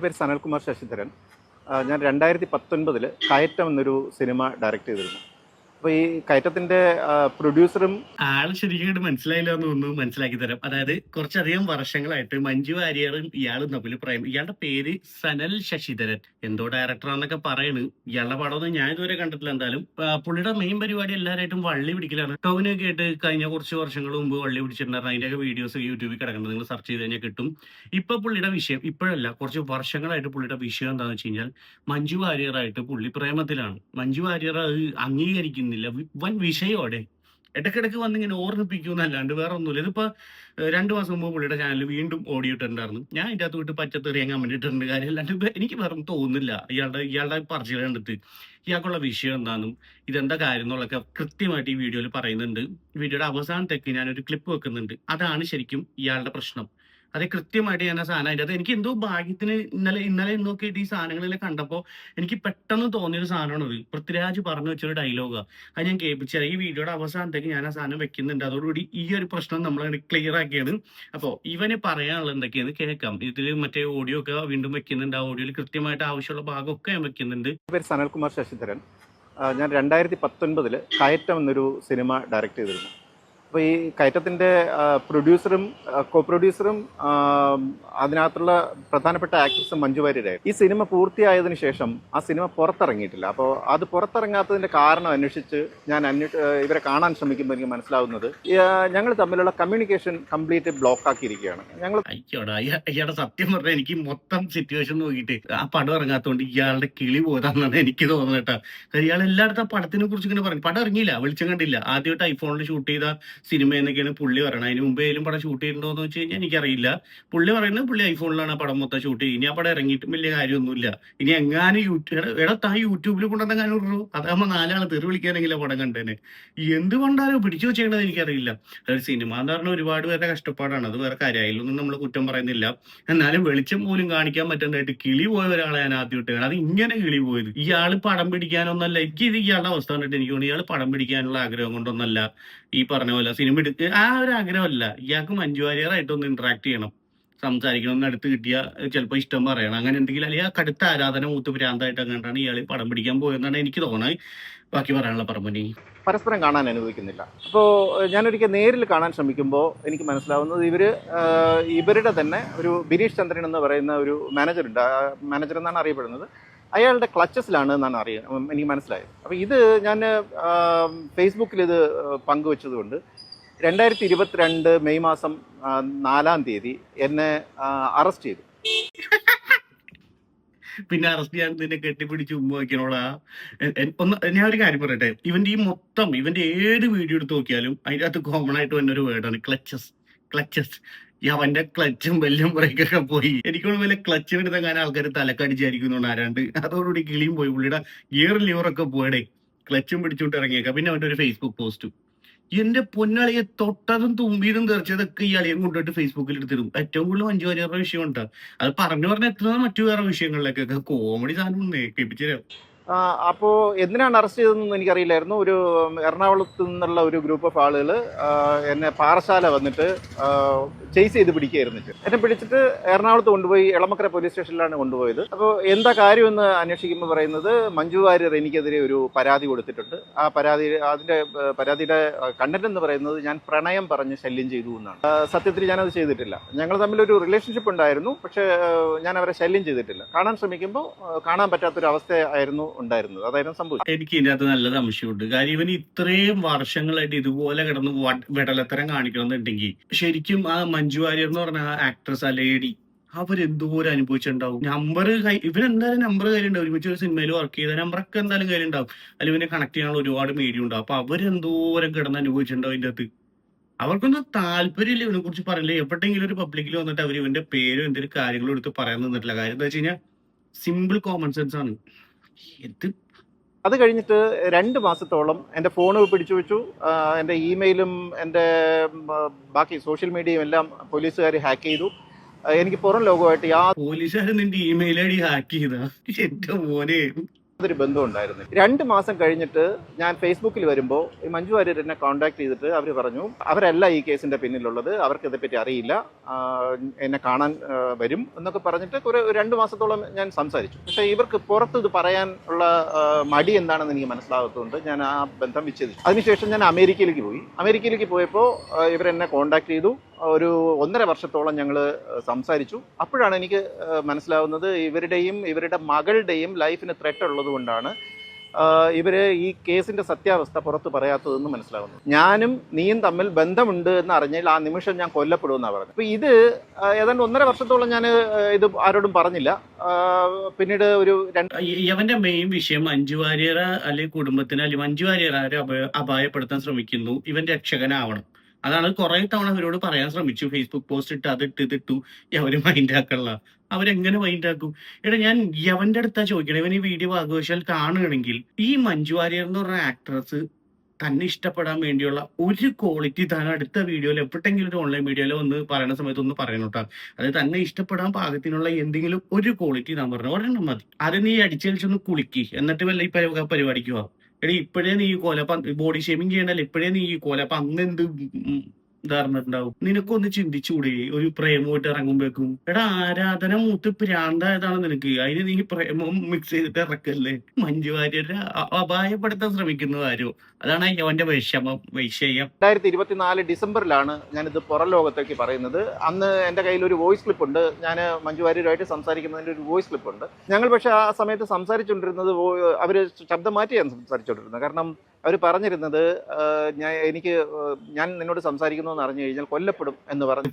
പേര് സനൽകുമാർ ശശിധരൻ. ഞാൻ 2019 കയറ്റം എന്നൊരു സിനിമ ഡയറക്റ്റ് ചെയ്തിരുന്നു. അപ്പോൾ ഈ കയറ്റത്തിൻ്റെ പ്രൊഡ്യൂസറും ആള് ശരിക്കും മനസ്സിലായില്ല എന്ന് തോന്നുന്നു. മനസ്സിലാക്കി തരാം. അതായത് കുറച്ചധികം വർഷങ്ങളായിട്ട് മഞ്ജു വാര്യറും ഇയാളും തമ്മിൽ പ്രേമം. ഇയാളുടെ പേര് സനൽ ശശിധരൻ. എന്തോ ഡയറക്ടറാന്നൊക്കെ പറയണ്. ഇയാളുടെ പടമൊന്നും ഞാൻ ഇതുവരെ കണ്ടിട്ടില്ല. എന്തായാലും പുള്ളിയുടെ മെയിൻ പരിപാടി എല്ലാവരായിട്ടും വള്ളി പിടിക്കലാണ്. ടോവിനൊക്കെ ആയിട്ട് കഴിഞ്ഞ കുറച്ച് വർഷങ്ങൾ മുമ്പ് വള്ളി പിടിച്ചിട്ടുണ്ടായിരുന്നു. അതിന്റെയൊക്കെ വീഡിയോസ് യൂട്യൂബിൽ കിടക്കുന്നത് നിങ്ങൾ സെർച്ച് ചെയ്ത് കഴിഞ്ഞാൽ കിട്ടും. ഇപ്പൊ പുള്ളിയുടെ വിഷയം ഇപ്പോഴല്ല, കുറച്ച് വർഷങ്ങളായിട്ട് പുള്ളിയുടെ വിഷയം എന്താണെന്ന് വെച്ച് കഴിഞ്ഞാൽ മഞ്ജു വാര്യറായിട്ട് പുള്ളി പ്രേമത്തിലാണ്. മഞ്ജു വാര്യർ അത് അംഗീകരിക്കുന്നില്ല. വൻ വിഷയോടെ ഇടയ്ക്കിടയ്ക്ക് വന്നിങ്ങനെ ഓർമ്മിപ്പിക്കുന്നല്ലാണ്ട് വേറെ ഒന്നുമില്ല. ഇതിപ്പോ 2 മാസം മുമ്പ് പുള്ളിയുടെ ചാനൽ വീണ്ടും ഓടിയിട്ടുണ്ടായിരുന്നു. ഞാൻ ഇതിന്റെ അകത്ത് വിട്ട് പച്ചത്തെറിയാൻ കമന്റ് ഇട്ടിട്ടുണ്ട്. കാര്യം അല്ലാണ്ട് എനിക്ക് വേറെ തോന്നുന്നില്ല. ഇയാളുടെ പറച്ചിൽ കണ്ടിട്ട് ഇയാൾക്കുള്ള വിഷയം എന്താണെന്നും ഇതെന്താ കാര്യം എന്നുള്ളതൊക്കെ കൃത്യമായിട്ട് ഈ വീഡിയോയിൽ പറയുന്നുണ്ട്. വീഡിയോയുടെ അവസാനത്തേക്ക് ഞാനൊരു ക്ലിപ്പ് വെക്കുന്നുണ്ട്. അതാണ് ശരിക്കും ഇയാളുടെ പ്രശ്നം. അത് കൃത്യമായിട്ട് ഞാൻ ആ സാധനം അതിൻ്റെ അത് എനിക്ക് എന്തോ ഭാഗ്യത്തിന് ഇന്നലെ എന്നൊക്കെ ഈ സാധനങ്ങളെല്ലാം കണ്ടപ്പോൾ എനിക്ക് പെട്ടെന്ന് തോന്നിയൊരു സാധനമാണത്. പൃഥ്വിരാജ് പറഞ്ഞു വെച്ചൊരു ഡയലോഗാണ്. അത് ഞാൻ കേൾപ്പിച്ചത് ഈ വീഡിയോയുടെ അവസാനത്തേക്ക് ഞാൻ ആ സാധനം വെക്കുന്നുണ്ട്. അതോടുകൂടി ഈ ഒരു പ്രശ്നം നമ്മൾ ക്ലിയർ ആക്കിയാണ്. അപ്പോൾ ഇവന് പറയാനുള്ള എന്തൊക്കെയാണ് കേൾക്കാം. ഇതിൽ മറ്റേ ഓഡിയോ ഒക്കെ വീണ്ടും വെക്കുന്നുണ്ട്. ആ ഓഡിയോയിൽ കൃത്യമായിട്ട് ആവശ്യമുള്ള ഭാഗമൊക്കെ ഞാൻ വെക്കുന്നുണ്ട്. പേര് സനൽകുമാർ ശശിധരൻ. ഞാൻ 2019 കയറ്റം എന്നൊരു സിനിമ ഡയറക്റ്റ് ചെയ്തിരുന്നു. അപ്പോൾ ഈ കയറ്റത്തിൻ്റെ പ്രൊഡ്യൂസറും കോ പ്രൊഡ്യൂസറും അതിനകത്തുള്ള പ്രധാനപ്പെട്ട ആക്ട്രസും മഞ്ജു വാര്യരായിരുന്നു. ഈ സിനിമ പൂർത്തിയായതിനു ശേഷം ആ സിനിമ പുറത്തിറങ്ങിയിട്ടില്ല. അപ്പോൾ അത് പുറത്തിറങ്ങാത്തതിൻ്റെ കാരണം അന്വേഷിച്ച് ഞാൻ ഇവരെ കാണാൻ ശ്രമിക്കുമ്പോൾ എനിക്ക് മനസ്സിലാവുന്നത് ഞങ്ങൾ തമ്മിലുള്ള കമ്മ്യൂണിക്കേഷൻ കംപ്ലീറ്റ് ബ്ലോക്ക് ആക്കിയിരിക്കുകയാണ്. ഇയാളുടെ സത്യം പറഞ്ഞാൽ എനിക്ക് മൊത്തം സിറ്റുവേഷൻ നോക്കിയിട്ട് ആ പടം ഇറങ്ങാത്തതുകൊണ്ട് ഇയാളുടെ കിളി പോയതാണെന്നാണ് എനിക്ക് തോന്നുന്നത് കേട്ടോ. ഇയാൾ എല്ലായിടത്തും ആ പടത്തിനെ കുറിച്ച് ഇങ്ങനെ പറഞ്ഞു. പടം ഇറങ്ങിയില്ല, വെളിച്ചം കണ്ടില്ല. ആദ്യമായിട്ട് ഐഫോണിൽ ഷൂട്ട് ചെയ്ത സിനിമ എന്നൊക്കെയാണ് പുള്ളി പറയണത്. അതിന് മുമ്പ് ഏലും പടം ഷൂട്ട് ചെയ്തിട്ടുണ്ടോ എന്ന് വെച്ച് കഴിഞ്ഞാൽ എനിക്കറിയില്ല. പുള്ളി പറയുന്നത് പുള്ളി ഐഫോണിലാണ് പടം മൊത്തം ഷൂട്ട് ചെയ്യുക. ഇനി ആ പടം ഇറങ്ങിയിട്ടും വലിയ കാര്യമൊന്നുമില്ല. ഇനി എങ്ങാനും താൻ യൂട്യൂബിൽ കൊണ്ടുവന്നെങ്ങാനും ഇടൂ. അതാകുമ്പോൾ 4 ആൾ തെറി വിളിക്കാനെങ്കിലും പടം കണ്ടേനെ. എന്തുകൊണ്ടാരോ പിടിച്ചു വെച്ചേക്കണത് എനിക്കറിയില്ല. അതായത് സിനിമ എന്ന് പറഞ്ഞാൽ ഒരുപാട് പേരുടെ കഷ്ടപ്പാടാണ്. അത് വേറെ കാര്യമായില്ലൊന്നും നമ്മൾ കുറ്റം പറയുന്നില്ല. എന്നാലും വെളിച്ചം പോലും കാണിക്കാൻ പറ്റുന്നതായിട്ട് കിളി പോയ ഒരാളെ ഞാൻ ആദ്യമായിട്ട് കാണാം. അത് ഇങ്ങനെ കിളി പോയത്. ഇയാൾ പടം പിടിക്കാനൊന്നല്ല. ഇത് ഇയാളുടെ അവസ്ഥ കണ്ടിട്ട് എനിക്ക് തോന്നുന്നു ഇയാൾ പടം പിടിക്കാനുള്ള ആഗ്രഹം കൊണ്ടൊന്നല്ല ഈ പറഞ്ഞ പോലെ സിനിമ എടുക്കുക ആ ഒരു ആഗ്രഹമല്ല. ഇയാൾക്ക് മഞ്ജു വാര്യറായിട്ടൊന്ന് ഇന്ററാക്ട് ചെയ്യണം, സംസാരിക്കണം, ഒന്ന് അടുത്ത് കിട്ടിയ ചിലപ്പോൾ ഇഷ്ടം പറയണം, അങ്ങനെ എന്തെങ്കിലും. അല്ലെങ്കിൽ കടുത്ത ആരാധന മൂത്ത് ഭ്രാന്തായിട്ട് അങ്ങോട്ടാണ് ഇയാൾ പടം പിടിക്കാൻ പോയെന്നാണ് എനിക്ക് തോന്നുന്നത്. ബാക്കി പറയാനുള്ള പറമ്പനി പരസ്പരം കാണാൻ അനുവദിക്കുന്നില്ല. അപ്പോൾ ഞാനൊരിക്കൽ നേരിൽ കാണാൻ ശ്രമിക്കുമ്പോൾ എനിക്ക് മനസ്സിലാവുന്നത് ഇവരുടെ തന്നെ ഒരു ബിരീഷ് ചന്ദ്രൻ എന്ന് പറയുന്ന ഒരു മാനേജറുണ്ട്. മാനേജർ എന്നാണ് അറിയപ്പെടുന്നത്. അയാളുടെ ക്ലച്ചസിലാണ് എന്നാണ് എനിക്ക് മനസ്സിലായത്. അപ്പോൾ ഇത് ഞാൻ ഫേസ്ബുക്കിൽ ഇത് പങ്കുവെച്ചതുകൊണ്ട് 2022 മെയ് മാസം 4-ാം തീയതി എന്നെ അറസ്റ്റ് ചെയ്തു. പിന്നെ അറസ്റ്റ് ചെയ്യാൻ നിന്നെ കെട്ടിപ്പിടിച്ച് ഉമ്മ വയ്ക്കണോടാ. ഞാൻ ഒരു കാര്യം പറയട്ടെ. ഇവന്റെ ഏത് വീഡിയോ എടുത്ത് നോക്കിയാലും അതിൻ്റെ അകത്ത് കോമൺ ആയിട്ട് വന്നൊരു വേർഡാണ് ക്ലച്ചസ്. അവന്റെ ക്ലച്ചും ബെല്ലും ബ്രേക്കൊക്കെ പോയി. എനിക്കൊന്നും വല്ല ക്ലച്ചിനെടുത്ത ഞാൻ ആൾക്കാർ തലക്കടിച്ചായിരിക്കുന്നുണ്ട് ആരാണ്ട്. അതോടുകൂടി കിളിയും പോയി. പുള്ളിയുടെ ഗിയർ ലിവറൊക്കെ പോയടേ. ക്ലച്ചും പിടിച്ചോട്ട് ഇറങ്ങിയേക്കാം. പിന്നെ അവന്റെ ഒരു ഫേസ്ബുക്ക് പോസ്റ്റും. എന്റെ പൊന്നളിയെ തൊട്ടതും തുമ്പിയതും തെറിച്ചതൊക്കെ ഈ അളിയെ കൊണ്ടുപോയിട്ട് ഫേസ്ബുക്കിൽ എടുത്തിടും. ഏറ്റവും കൂടുതൽ മഞ്ജു വാര്യരുടെ വിഷയം ഉണ്ടാ. അത് പറഞ്ഞു എത്തുന്നത് മറ്റു വേറെ വിഷയങ്ങളിലേക്കൊക്കെ. കോമഡി സാധനം കേൾപ്പിച്ചു തരാം. അപ്പോൾ എന്തിനാണ് അറസ്റ്റ് ചെയ്തതെന്ന് എനിക്കറിയില്ലായിരുന്നു. ഒരു എറണാകുളത്ത് നിന്നുള്ള ഒരു ഗ്രൂപ്പ് ഓഫ് ആളുകൾ എന്നെ പാറശാല വന്നിട്ട് ചേസ് ചെയ്ത് പിടിക്കുകയായിരുന്നു. എന്നെ പിടിച്ചിട്ട് എറണാകുളത്ത് കൊണ്ടുപോയി എളമക്കര പോലീസ് സ്റ്റേഷനിലാണ് കൊണ്ടുപോയത്. അപ്പോൾ എന്താ കാര്യമെന്ന് അന്വേഷിക്കുമ്പോൾ പറയുന്നത് മഞ്ജു വാര്യർ എനിക്കെതിരെ ഒരു പരാതി കൊടുത്തിട്ടുണ്ട്. ആ പരാതിയുടെ കണ്ടന്റ് എന്ന് പറയുന്നത് ഞാൻ പ്രണയം പറഞ്ഞ് ശല്യം ചെയ്തു എന്നാണ്. സത്യത്തിൽ ഞാനത് ചെയ്തിട്ടില്ല. ഞങ്ങൾ തമ്മിലൊരു റിലേഷൻഷിപ്പ് ഉണ്ടായിരുന്നു. പക്ഷേ ഞാൻ അവരെ ശല്യം ചെയ്തിട്ടില്ല. കാണാൻ ശ്രമിക്കുമ്പോൾ കാണാൻ പറ്റാത്തൊരു അവസ്ഥയായിരുന്നു ഉണ്ടായിരുന്നത്. അതായിരുന്നു സംഭവിച്ചത്. എനിക്ക് ഇതിനകത്ത് നല്ല സംശയമുണ്ട്. കാര്യം ഇവന് ഇത്രയും വർഷങ്ങളായിട്ട് ഇതുപോലെ കിടന്ന് വെടലത്തരം കാണിക്കണമെന്നുണ്ടെങ്കിൽ ശരിക്കും ആ മഞ്ജു വാര്യർ എന്ന് പറഞ്ഞ ആ ആക്ട്രസ്, ആ ലേഡി, അവരെന്തോരം അനുഭവിച്ചിട്ടുണ്ടാവും. ഇവനെന്തായാലും നമ്പർ കയ്യിലുണ്ടാവും. ഒരുമിച്ച് ഒരു സിനിമയിൽ വർക്ക് ചെയ്ത നമ്പറൊക്കെ എന്തായാലും കയ്യിലുണ്ടാവും. അല്ലെങ്കിൽ ഇവനെ കണക്ട് ചെയ്യാനുള്ള ഒരുപാട് മീഡിയ ഉണ്ടാവും. അപ്പൊ അവരെന്തോരം കിടന്ന് അനുഭവിച്ചിട്ടുണ്ടാവും ഇതിന്റെ അകത്ത്. അവർക്കൊന്നും താല്പര്യമില്ല ഇവനെ കുറിച്ച് പറയില്ല. എവിടെയെങ്കിലും ഒരു പബ്ലിക്കിൽ വന്നിട്ട് അവർ ഇവന്റെ പേരും എന്തെങ്കിലും കാര്യങ്ങളും എടുത്ത് പറയാൻ നിന്നിട്ടില്ല. കാര്യം എന്താ വെച്ച് കഴിഞ്ഞാൽ സിമ്പിൾ കോമൺ സെൻസ് ആണ്. അത് കഴിഞ്ഞിട്ട് 2 മാസത്തോളം എൻ്റെ ഫോണ് പിടിച്ചു വെച്ചു. എൻ്റെ ഇമെയിലും എൻ്റെ ബാക്കി സോഷ്യൽ മീഡിയയും എല്ലാം പോലീസുകാർ ഹാക്ക് ചെയ്തു. എനിക്ക് പുറം ലോകമായിട്ട് പോലീസുകാർ നിന്റെ ഇമെയിൽ ഐ ഡി ഹാക്ക് ചെയ്താ? എന്റെ മോനെ, ഒരു ബന്ധം ഉണ്ടായിരുന്നു. 2 മാസം കഴിഞ്ഞിട്ട് ഞാൻ ഫേസ്ബുക്കിൽ വരുമ്പോൾ ഈ മഞ്ജു വാര്യർ എന്നെ കോൺടാക്ട് ചെയ്തിട്ട് അവർ പറഞ്ഞു അവരല്ല ഈ കേസിന്റെ പിന്നിലുള്ളത്, അവർക്ക് ഇതേപ്പറ്റി അറിയില്ല, എന്നെ കാണാൻ വരും എന്നൊക്കെ പറഞ്ഞിട്ട് 2 മാസത്തോളം ഞാൻ സംസാരിച്ചു. പക്ഷേ ഇവർക്ക് പുറത്ത് ഇത് പറയാൻ ഉള്ള മടി എന്താണെന്ന് എനിക്ക് മനസ്സിലാകത്തുകൊണ്ട് ഞാൻ ആ ബന്ധം വിച്ഛേദിച്ചു. അതിനുശേഷം ഞാൻ അമേരിക്കയിലേക്ക് പോയപ്പോൾ ഇവരെന്നെ കോൺടാക്ട് ചെയ്തു. ഒരു 1.5 വർഷത്തോളം ഞങ്ങൾ സംസാരിച്ചു. അപ്പോഴാണ് എനിക്ക് മനസ്സിലാവുന്നത് ഇവരുടെ മകളുടെയും ലൈഫിന് ത്രെറ്റ് ഉള്ളത് കൊണ്ടാണ് ഇവർ ഈ കേസിന്റെ സത്യാവസ്ഥ പുറത്ത് പറയാത്തതെന്ന് മനസ്സിലാവുന്നു. ഞാനും നീയും തമ്മിൽ ബന്ധമുണ്ട് എന്ന് അറിഞ്ഞാൽ ആ നിമിഷം ഞാൻ കൊല്ലപ്പെടുമെന്നാണ് പറഞ്ഞത്. അപ്പോൾ ഇത് ഏതാണ്ട് 1.5 വർഷത്തോളം ഞാൻ ഇത് ആരോടും പറഞ്ഞില്ല. പിന്നീട് ഒരു ഇവന്റെ മെയിൻ വിഷയം മഞ്ജു വാര്യർ അല്ലെങ്കിൽ കുടുംബത്തിന് അല്ലെങ്കിൽ മഞ്ജു വാര്യർ ആരെ അപായപ്പെടുത്താൻ ശ്രമിക്കുന്നു, ഇവൻ രക്ഷകനാവണം. അതാണ് കുറെ തവണ അവരോട് പറയാൻ ശ്രമിച്ചു. ഫേസ്ബുക്ക് പോസ്റ്റ് ഇട്ട് ഇതിട്ടു അവര് മൈൻഡ് ആക്കള്ള. അവരെങ്ങനെ മൈൻഡ് ആക്കും? എടാ ഞാൻ യവന്റെ അടുത്താ ചോദിക്കണം. ഇവൻ ഈ വീഡിയോ ഭാഗവശാൽ കാണുകയാണെങ്കിൽ ഈ മഞ്ജു വാര്യർ എന്ന് പറഞ്ഞ ആക്ട്രസ് തന്നെ ഇഷ്ടപ്പെടാൻ വേണ്ടിയുള്ള ഒരു ക്വാളിറ്റി താൻ അടുത്ത വീഡിയോയിൽ എപ്പോഴെങ്കിലും ഒരു ഓൺലൈൻ വീഡിയോയിലോ ഒന്ന് പറയുന്ന സമയത്ത് ഒന്ന് പറയണോട്ടാ. അത് തന്നെ ഇഷ്ടപ്പെടാൻ പാകത്തിനുള്ള എന്തെങ്കിലും ഒരു ക്വാളിറ്റി താൻ പറഞ്ഞു ഒരെണ്ണം മതി. അത് നീ അടിച്ചടിച്ചൊന്ന് കുളിക്കി, എന്നിട്ട് വല്ല ഈ പരിപാടിക്ക് പോവാ. എടി ഇപ്പോഴേ നീ ബോഡി ഷേമിങ് ചെയ്യണ്ടല്ലോ, ഇപ്പോഴേ നീ അപ്പൊ അന്ന് എന്ത് ധാരണണ്ടാവും? നിനക്കൊന്ന് ചിന്തിച്ചുകൂടെ? ഒരു പ്രേമമായിട്ട് ഇറങ്ങുമ്പോഴേക്കും എടാ ആരാധന മൂത്ത് പ്രാന്തായതാണ് നിനക്ക്. അതിന് നീ പ്രേമം മിക്സ് ചെയ്തിട്ട് ഇറക്കല്ലേ? മഞ്ജു വാര്യരെ അപായപ്പെടുത്താൻ ശ്രമിക്കുന്നത് ആരോ, അതാണ് അവന്റെ വൈഷയം. 2024 ഡിസംബറിലാണ് ഞാനിത് പുറം ലോകത്തേക്ക് പറയുന്നത്. അന്ന് എൻ്റെ കയ്യിൽ ഒരു വോയിസ് ക്ലിപ്പ് ഉണ്ട്. ഞാൻ മഞ്ജു വാര്യരുമായിട്ട് സംസാരിക്കുന്നതിൻ്റെ ഒരു വോയിസ് ക്ലിപ്പ് ഉണ്ട്. ഞങ്ങൾ പക്ഷേ ആ സമയത്ത് സംസാരിച്ചുകൊണ്ടിരുന്നത് അവർ ശബ്ദം മാറ്റിയാണ് സംസാരിച്ചുകൊണ്ടിരുന്നത്. കാരണം അവർ പറഞ്ഞിരുന്നത് ഞാൻ നിന്നോട് സംസാരിക്കുന്നു എന്ന് അറിഞ്ഞു കഴിഞ്ഞാൽ കൊല്ലപ്പെടും എന്ന് പറഞ്ഞു.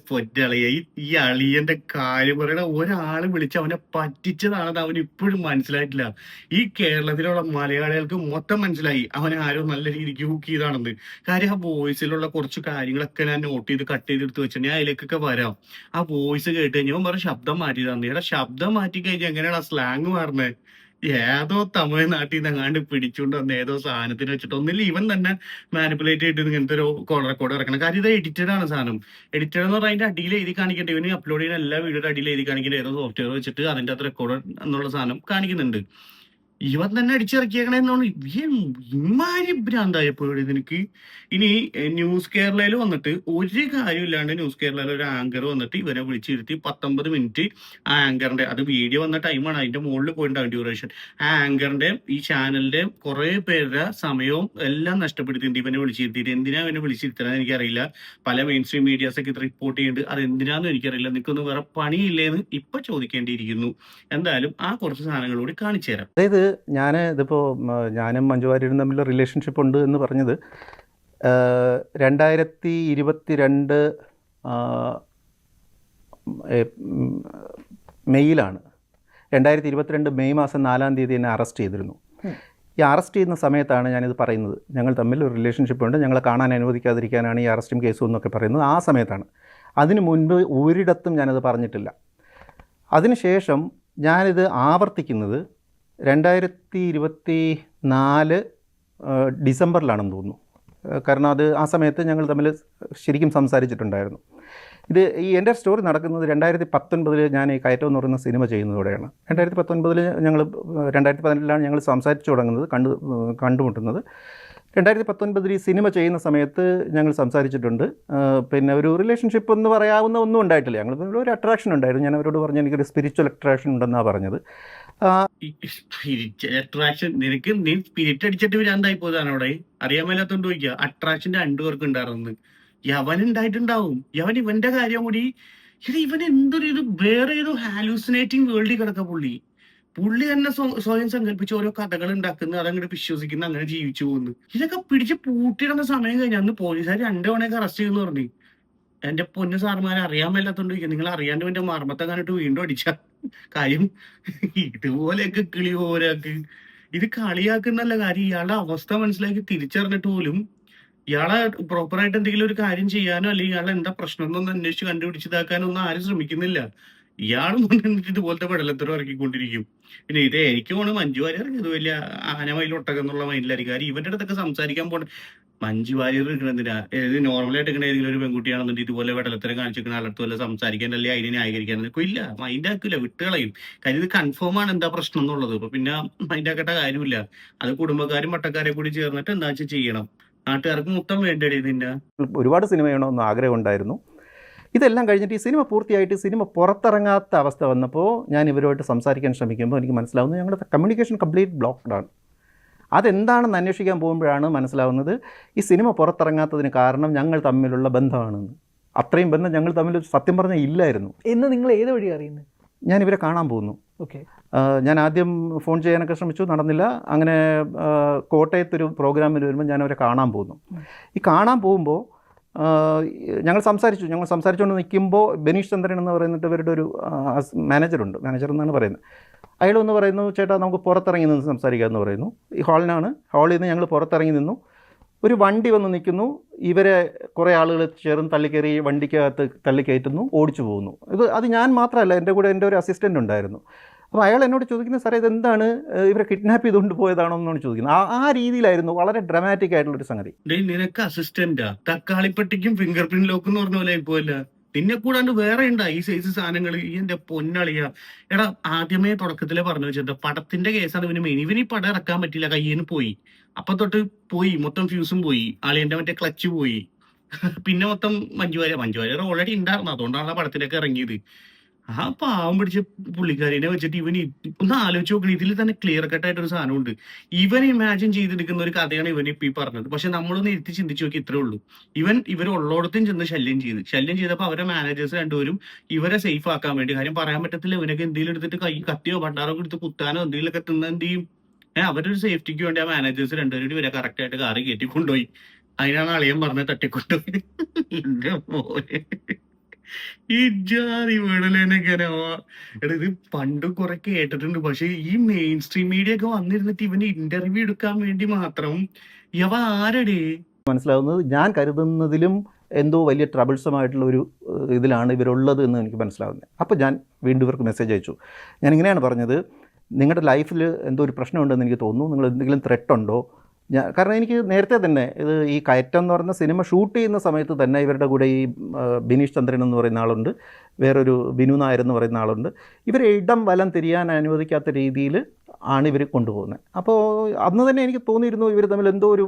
ഈ അളിയന്റെ കാര്യം പറയണ ഒരാള് വിളിച്ച് അവനെ പറ്റിച്ചതാണെന്ന് അവന് ഇപ്പോഴും മനസ്സിലായിട്ടില്ല. ഈ കേരളത്തിലുള്ള മലയാളികൾക്ക് മൊത്തം മനസ്സിലായി അവനെ ആരോ നല്ല രീതിക്ക് ഹുക്ക് ചെയ്താണെന്ന്. കാര്യം ആ വോയിസിലുള്ള കുറച്ച് കാര്യങ്ങളൊക്കെ ഞാൻ നോട്ട് ചെയ്ത് കട്ട് ചെയ്തെടുത്ത് വെച്ചിട്ട് ഞാൻ അതിലേക്കൊക്കെ വരാം. ആ വോയിസ് കേട്ട് കഴിഞ്ഞാൽ പറഞ്ഞ ശബ്ദം മാറ്റി തന്നെ. എടാ ശബ്ദം മാറ്റി കഴിഞ്ഞാൽ എങ്ങനെയാണ് സ്ലാങ് മാറുന്നത്? ഏതോ തമിഴ്നാട്ടിൽ നിന്ന് അങ്ങാണ്ട് പിടിച്ചുകൊണ്ട് വന്ന ഏതോ സാധനത്തിന് വെച്ചിട്ട് ഒന്നില്ല ഇവൻ തന്നെ മാനിപ്പുലേറ്റ് ചെയ്തിട്ട് ഇങ്ങനത്തെ ഒരു കോൾ റെക്കോർഡ് ഇറക്കണം. കാര്യം ഇത് എഡിറ്റഡ് ആണ് സാധനം. എഡിറ്റഡ് എന്ന് പറഞ്ഞാൽ അതിന്റെ അടിയിൽ എഴുതി കാണിക്കേണ്ട, ഇവന് അപ്ലോഡ് ചെയ്യുന്ന എല്ലാ വീഡിയോയുടെ അടിയിൽ എഴുതി കാണിക്കേണ്ട ഏതോ സോഫ്റ്റ്വെയർ വെച്ചിട്ട് അതിന്റെ അകത്ത് റെക്കോർഡ് എന്നുള്ള സാധനം കാണിക്കുന്നുണ്ട്. ഇവൻ തന്നെ അടിച്ചിറക്കിയേക്കണെന്നാണ്. ഇമാരി ഭ്രാന്തായപ്പോഴും നിനക്ക്. ഇനി ന്യൂസ് കേരളയിൽ വന്നിട്ട് ഒരു കാര്യമില്ലാണ്ട് ന്യൂസ് കേരളയിൽ ഒരു ആങ്കർ വന്നിട്ട് ഇവരെ വിളിച്ചിരുത്തി 19 മിനിറ്റ് ആ ആങ്കറിന്റെ, അത് വീഡിയോ വന്ന ടൈമാണ്, അതിന്റെ മുകളിൽ പോയിട്ടുണ്ടാവും ഡ്യൂറേഷൻ. ആ ആങ്കറിന്റെ ഈ ചാനലിന്റെ കുറെ പേരുടെ സമയവും എല്ലാം നഷ്ടപ്പെടുത്തിയിട്ടുണ്ട് ഇവനെ വിളിച്ചിരുത്തിയിട്ട്. എന്തിനാ ഇവനെ വിളിച്ചിരുത്തണമെന്ന് എനിക്കറിയില്ല. പല മെയിൻ സ്ട്രീം മീഡിയാസ് ഒക്കെ ഇത് റിപ്പോർട്ട് ചെയ്യുന്നുണ്ട്. അത് എന്തിനാന്നും എനിക്കറിയില്ല. നിനക്കൊന്നും വേറെ പണിയില്ലേന്ന് ഇപ്പൊ ചോദിക്കേണ്ടിയിരിക്കുന്നു. എന്തായാലും ആ കുറച്ച് സാധനങ്ങൾ കൂടി കാണിച്ചു തരാം. അതായത് ഞാനും മഞ്ജു വാര്യരും തമ്മിലുള്ള റിലേഷൻഷിപ്പ് ഉണ്ട് എന്ന് പറഞ്ഞത് 2022 മെയ്യിലാണ്. 2022 മെയ് മാസം 4-ാം തീയതി എന്നെ അറസ്റ്റ് ചെയ്തിരുന്നു. ഈ അറസ്റ്റ് ചെയ്യുന്ന സമയത്താണ് ഞാനിത് പറയുന്നത്. ഞങ്ങൾ തമ്മിൽ ഒരു റിലേഷൻഷിപ്പ് ഉണ്ട്, ഞങ്ങളെ കാണാൻ അനുവദിക്കാതിരിക്കാനാണ് ഈ അറസ്റ്റും കേസും എന്നൊക്കെ പറയുന്നത്. ആ സമയത്താണ്. അതിനു മുൻപ് ഒരിടത്തും ഞാനത് പറഞ്ഞിട്ടില്ല. അതിനുശേഷം ഞാനിത് ആവർത്തിക്കുന്നത് 2024 ഡിസംബറിലാണെന്ന് തോന്നുന്നു. കാരണം ആ സമയത്ത് ഞങ്ങൾ തമ്മിൽ ശരിക്കും സംസാരിച്ചിട്ടുണ്ടായിരുന്നു. ഈ എൻ്റെ സ്റ്റോറി നടക്കുന്നത് 2019 ഞാൻ ഈ കയറ്റം എന്ന് പറയുന്ന സിനിമ ചെയ്യുന്നതോടെയാണ്. 2019 ഞങ്ങൾ 2018 ഞങ്ങൾ സംസാരിച്ചു തുടങ്ങുന്നത്, കണ്ടുമുട്ടുന്നത്. 2019 ഈ സിനിമ ചെയ്യുന്ന സമയത്ത് ഞങ്ങൾ സംസാരിച്ചിട്ടുണ്ട്. പിന്നെ ഒരു റിലേഷൻഷിപ്പ് എന്ന് പറയാവുന്ന ഒന്നും ഉണ്ടായിട്ടില്ല. ഞങ്ങൾ ഒരു അട്രാക്ഷൻ ഉണ്ടായിരുന്നു. ഞാൻ അവരോട് പറഞ്ഞു എനിക്കൊരു സ്പിരിച്വൽ അട്രാക്ഷൻ ഉണ്ടെന്നാണ് പറഞ്ഞത്. അട്രാക്ഷൻ നിനക്ക് നീ സ്പിരിറ്റ് അടിച്ചിട്ട് ഭ്രാന്തായി പോയതാണ് അവിടെ. അറിയാൻ മേലാത്തോണ്ട് ചോദിക്കുക. അട്രാക്ഷൻ 2 പേർക്ക് ഉണ്ടായിരുന്നു. യവൻ ഉണ്ടായിട്ടുണ്ടാവും. ഇവന്റെ കാര്യം കൂടി ഇവൻ എന്തൊരു ഇത് വേറെ ഏതോ ഹാലൂസിനേറ്റിംഗ് വേൾഡിൽ കിടക്ക പുള്ളി തന്നെ സ്വയം സങ്കല്പിച്ച് ഓരോ കഥകൾ ഉണ്ടാക്കുന്നു, അതങ്ങോട്ട് വിശ്വസിക്കുന്നു, അങ്ങനെ ജീവിച്ചു പോകുന്നു. ഇതൊക്കെ പിടിച്ച് പൂട്ടിയിടുന്ന സമയം കഴിഞ്ഞാൽ അന്ന് പോലീസുകാർ 2 തവണയൊക്കെ അറസ്റ്റ് ചെയ്യുന്നു പറഞ്ഞു. എന്റെ പൊന്നു സാറുമാരെ അറിയാൻ മേലാത്തോണ്ടിരിക്കുക. നിങ്ങൾ അറിയാണ്ട് എന്റെ മർമ്മത്തെ കണ്ടിട്ട് വീണ്ടും അടിച്ച കാര്യം. ഇതുപോലെയൊക്കെ കിളി പോരാക്ക് ഇത് കളിയാക്കുന്നല്ല കാര്യം. ഇയാളുടെ അവസ്ഥ മനസ്സിലാക്കി തിരിച്ചറിഞ്ഞിട്ട് പോലും ഇയാളെ പ്രോപ്പറായിട്ട് എന്തെങ്കിലും ഒരു കാര്യം ചെയ്യാനോ അല്ലെങ്കിൽ ഇയാളെ എന്താ പ്രശ്നം എന്നൊന്നും അന്വേഷിച്ച് കണ്ടുപിടിച്ചിതാക്കാനോ ഒന്നും ആരും ശ്രമിക്കുന്നില്ല. ഇയാളും മുന്നിട്ട് ഇതുപോലത്തെ വെള്ളത്തരം ഇറക്കിക്കൊണ്ടിരിക്കും. പിന്നെ എനിക്ക് തോന്നുന്നു മഞ്ജു വാര്യർ ഇത് വലിയ ആനമയിൽ ഒട്ടകം എന്നുള്ള മൈൻഡിലായിരിക്കും. കാര്യം ഇവന്റെ അടുത്തൊക്കെ സംസാരിക്കാൻ പോണ മഞ്ജു വാര്യർ എടുക്കണെന്തിനാ? നോർമലായിട്ട് എടുക്കണ ഏതെങ്കിലും ഒരു പെൺകുട്ടിയാണെന്നുണ്ടെങ്കിൽ ഇതുപോലെ വെടലത്തരം കാണിച്ചിരിക്കുന്ന ആളടുത്ത് വല്ല സംസാരിക്കാൻ അല്ലെങ്കിൽ അതിനെ ന്യായീകരിക്കാൻ നിൽക്കും. ഇല്ല, മൈൻഡ് ആക്കില്ല, വിട്ടുകളയും. കാര്യം ഇത് കൺഫേം ആണ് എന്താ പ്രശ്നം എന്നുള്ളത്. അപ്പൊ പിന്നെ മൈൻഡ് ആക്കേണ്ട കാര്യമില്ല. അത് കുടുംബക്കാരും മട്ടക്കാരെ കൂടി ചേർന്നിട്ട് എന്താ വെച്ചാൽ ചെയ്യണം. നാട്ടുകാർക്ക് മൊത്തം വേണ്ടേ ഇതിന്റെ. ഒരുപാട് സിനിമ ചെയ്യണമെന്ന് ആഗ്രഹം ഉണ്ടായിരുന്നു. ഇതെല്ലാം കഴിഞ്ഞിട്ട് ഈ സിനിമ പൂർത്തിയായിട്ട് സിനിമ പുറത്തിറങ്ങാത്ത അവസ്ഥ വന്നപ്പോൾ ഞാൻ ഇവരുമായിട്ട് സംസാരിക്കാൻ ശ്രമിക്കുമ്പോൾ എനിക്ക് മനസ്സിലാവുന്നത് ഞങ്ങളുടെ കമ്മ്യൂണിക്കേഷൻ കംപ്ലീറ്റ് ബ്ലോക്ക്ഡാണ്. അതെന്താണെന്ന് അന്വേഷിക്കാൻ പോകുമ്പോഴാണ് മനസ്സിലാവുന്നത് ഈ സിനിമ പുറത്തിറങ്ങാത്തതിന് കാരണം ഞങ്ങൾ തമ്മിലുള്ള ബന്ധമാണെന്ന്. അത്രയും ബന്ധം ഞങ്ങൾ തമ്മിൽ സത്യം പറഞ്ഞാൽ ഇല്ലായിരുന്നു. എന്ന് നിങ്ങൾ ഏത് വഴി അറിയുന്നത്? ഞാൻ ഇവരെ കാണാൻ പോകുന്നു. ഓക്കെ. ഞാൻ ആദ്യം ഫോൺ ചെയ്യാനൊക്കെ ശ്രമിച്ചു, നടന്നില്ല. അങ്ങനെ കോട്ടയത്തൊരു പ്രോഗ്രാമിന് വരുമ്പോൾ ഞാൻ അവരെ കാണാൻ പോകുന്നു. ഈ കാണാൻ പോകുമ്പോൾ ഞങ്ങൾ സംസാരിച്ചുകൊണ്ട് നിൽക്കുമ്പോൾ ബനീഷ് ചന്ദ്രൻ എന്ന് പറയുന്നിട്ട് ഇവരുടെ ഒരു മാനേജറുണ്ട്, മാനേജർ എന്നാണ് പറയുന്നത്. അയാളൊന്ന് പറയുന്നു, ചേട്ടാ നമുക്ക് പുറത്തിറങ്ങി നിന്ന് സംസാരിക്കാമെന്ന് പറയുന്നു. ഈ ഹാളിൽ നിന്ന് ഞങ്ങൾ പുറത്തിറങ്ങി നിന്നു. ഒരു വണ്ടി വന്ന് നിൽക്കുന്നു. ഇവരെ കുറേ ആളുകൾ ചേർന്ന് തള്ളിക്കയറി വണ്ടിക്കകത്ത് തള്ളിക്കയറ്റുന്നു, ഓടിച്ചു പോകുന്നു. അത് ഞാൻ മാത്രമല്ല, എൻ്റെ കൂടെ എൻ്റെ ഒരു അസിസ്റ്റൻ്റ് ഉണ്ടായിരുന്നു. അപ്പോൾ അയാൾ എന്നോട് ചോദിക്കുന്നത്, സാറേ ഇതെന്താണ്, ഇവരെ കിഡ്നാപ്പ് ചെയ്തുകൊണ്ട് പോയതാണോ എന്നാണ് ചോദിക്കുന്നത്. ആ രീതിയിലായിരുന്നു, വളരെ ഡ്രമാറ്റിക് ആയിട്ടുള്ളൊരു സംഗതി. നിനക്ക് അസിസ്റ്റന്റാ? തക്കാളിപ്പട്ടിക്കും ഫിംഗർ പ്രിന്റ് ലോക്ക് എന്ന് പറഞ്ഞ പോലെ ഇപ്പോല്ല. നിന്നെ കൂടാണ്ട് വേറെ ഉണ്ടാ ഈ സൈസ് സാധനങ്ങൾ? ഈ എന്റെ പൊന്നളിയ. എടാ, ആദ്യമേ തുടക്കത്തിലെ പറഞ്ഞു വെച്ചത് പടത്തിന്റെ കേസാണ് ഇവന് മെയിൻ. ഇവന് ഈ പടം ഇറക്കാൻ പറ്റില്ല, കയ്യിൽ നിന്ന് പോയി. അപ്പൊ തൊട്ട് പോയി, മൊത്തം ഫ്യൂസും പോയി, ആളിയന്റെ മറ്റേ ക്ലച്ച് പോയി. പിന്നെ മൊത്തം മഞ്ജു വാര്യർ ഓൾറെഡി ഉണ്ടായിരുന്നു, അതുകൊണ്ടാണ് ആ പടത്തിലേക്ക് ഇറങ്ങിയത്. ആ പാവം പിടിച്ച പുള്ളിക്കാരിനെ വെച്ചിട്ട് ഇവന് ഒന്ന് ആലോചിച്ച് നോക്കണം. ഇതിൽ തന്നെ ക്ലിയർ കട്ടായിട്ടൊരു സാധനമുണ്ട്. ഇവൻ ഇമാജിൻ ചെയ്തെടുക്കുന്ന ഒരു കഥയാണ് ഇവൻ ഇപ്പൊ ഈ പറഞ്ഞത്. പക്ഷെ നമ്മളൊന്ന് ഇരുത്തി ചിന്തിച്ചു നോക്കി, ഇത്രേ ഉള്ളൂ. ഇവരുള്ളോടത്തും ചെന്ന് ശല്യം ചെയ്തപ്പോൾ അവരുടെ മാനേജേഴ്സ് രണ്ടുപേരും ഇവരെ സേഫ് ആക്കാൻ വേണ്ടി, കാര്യം പറയാൻ പറ്റത്തില്ല, ഇവനൊക്കെ എന്തെങ്കിലും എടുത്തിട്ട് കത്തിയോ പണ്ടാറോ എടുത്ത് കുത്താനോ എന്തെങ്കിലുമൊക്കെ തിന്ന എന്ത് ചെയ്യും? അവരൊരു സേഫ്റ്റിക്ക് വേണ്ടി ആ മാനേജേഴ്സ് രണ്ടുപേരും ഇവരെ കറക്റ്റ് ആയിട്ട് കാറ് കയറ്റി കൊണ്ടുപോയി. അതിനാണ് അളിയൻ പറഞ്ഞത് തട്ടിക്കൊണ്ടുപോയി. എന്റെ പോലെ ഈ ജാതി വീടലേനെങ്ങനെ ഇത് പണ്ട് കുറെ കേട്ടിട്ടുണ്ട്. പക്ഷെ ഈ മെയിൻ സ്ട്രീം മീഡിയ ഒക്കെ വന്നിരുന്നിട്ട് ഇവന് ഇന്റർവ്യൂ എടുക്കാൻ വേണ്ടി മാത്രം ഇവ ആരടേ? മനസ്സിലാവുന്നത് ഞാൻ കരുതുന്നതിലും എന്തോ വലിയ ട്രബിൾസമായിട്ടുള്ള ഒരു ഇതിലാണ് ഇവരുള്ളത് എന്ന് എനിക്ക് മനസ്സിലാവുന്നത്. അപ്പോൾ ഞാൻ വീണ്ടും ഇവർക്ക് മെസ്സേജ് അയച്ചു. ഞാൻ ഇങ്ങനെയാണ് പറഞ്ഞത്, നിങ്ങളുടെ ലൈഫിൽ എന്തോ ഒരു പ്രശ്നമുണ്ടെന്ന് എനിക്ക് തോന്നുന്നു, നിങ്ങൾ എന്തെങ്കിലും ത്രെട്ട് ഉണ്ടോ? കാരണം എനിക്ക് നേരത്തെ തന്നെ ഈ കയറ്റം എന്ന് പറയുന്ന സിനിമ ഷൂട്ട് ചെയ്യുന്ന സമയത്ത് തന്നെ ഇവരുടെ കൂടെ ഈ ബിനീഷ് ചന്ദ്രൻ എന്ന് പറയുന്ന ആളുണ്ട്, വേറൊരു ബിനു നായർ എന്ന് പറയുന്ന ആളുണ്ട്. ഇവരെ ഇടം വലം തിരിയാൻ അനുവദിക്കാത്ത രീതിയിൽ ആണ് ഇവർ കൊണ്ടുപോകുന്നത്. അപ്പോൾ അന്ന് തന്നെ എനിക്ക് തോന്നിയിരുന്നു ഇവർ തമ്മിൽ എന്തോ ഒരു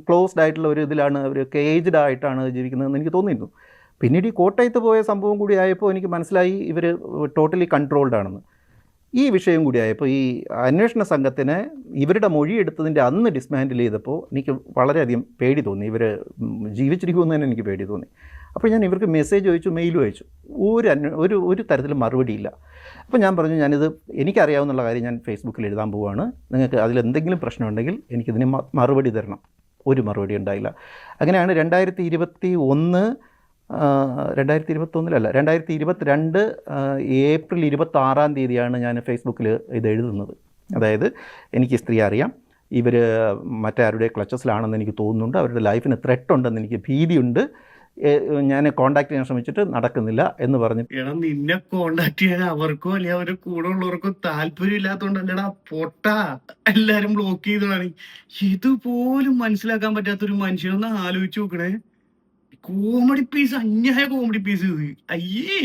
ക്ലോസ്ഡ് ആയിട്ടുള്ള ഒരു ഇതിലാണ്, അവർ കേജ്ഡ് ആയിട്ടാണ് ജീവിക്കുന്നതെന്ന് എനിക്ക് തോന്നിയിരുന്നു. പിന്നീട് ഈ കോട്ടയത്ത് പോയ സംഭവം കൂടി ആയപ്പോൾ എനിക്ക് മനസ്സിലായി ഇവർ ടോട്ടലി കൺട്രോൾഡ് ആണെന്ന്. ഈ വിഷയം കൂടിയായപ്പോൾ ഈ അന്വേഷണ സംഘത്തിന് ഇവരുടെ മൊഴിയെടുത്തതിൻ്റെ അന്ന് ഡിസ്മാൻഡിൽ ചെയ്തപ്പോൾ എനിക്ക് വളരെയധികം പേടി തോന്നി. ഇവർ ജീവിച്ചിരിക്കുമെന്ന് തന്നെ എനിക്ക് പേടി തോന്നി. അപ്പോൾ ഞാൻ ഇവർക്ക് മെസ്സേജ് അയച്ചു, മെയിലും അയച്ചു. ഒരു തരത്തിലും മറുപടിയില്ല. അപ്പോൾ ഞാൻ പറഞ്ഞു, ഞാനിത് എനിക്കറിയാവുന്നുള്ള കാര്യം ഞാൻ ഫേസ്ബുക്കിൽ എഴുതാൻ പോവുകയാണ്, നിങ്ങൾക്ക് അതിലെന്തെങ്കിലും പ്രശ്നമുണ്ടെങ്കിൽ എനിക്കിതിന് മറുപടി തരണം. ഒരു മറുപടി ഉണ്ടായില്ല. അങ്ങനെയാണ് 2022 ഏപ്രിൽ 26 ഞാൻ ഫേസ്ബുക്കിൽ ഇത് എഴുതുന്നത്. അതായത് എനിക്ക് സ്ത്രീ അറിയാം, ഇവർ മറ്റാരുടെ ക്ലച്ചസിലാണെന്ന് എനിക്ക് തോന്നുന്നുണ്ട്, അവരുടെ ലൈഫിന് ത്രെട്ട് ഉണ്ടെന്ന് എനിക്ക് ഭീതിയുണ്ട്, ഞാൻ കോണ്ടാക്ട് ചെയ്യാൻ ശ്രമിച്ചിട്ട് നടക്കുന്നില്ല എന്ന് പറഞ്ഞു. എടാ, നിന്നെ കോണ്ടാക്ട് ചെയ്യാൻ അവർക്കോ അല്ലെങ്കിൽ അവരുടെ കൂടെ ഉള്ളവർക്കോ താല്പര്യം ഇല്ലാത്തതുകൊണ്ടല്ലടാ പൊട്ടാ, എല്ലാരും ബ്ലോക്ക് ചെയ്തതാണ്. ഇതുപോലും മനസ്സിലാക്കാൻ പറ്റാത്തൊരു മനുഷ്യനൊന്ന് ആലോചിച്ച് നോക്കണേ. കോമഡി പീസ്, അന്യായ കോമഡി പീസ് ഇത്. അയ്യേ,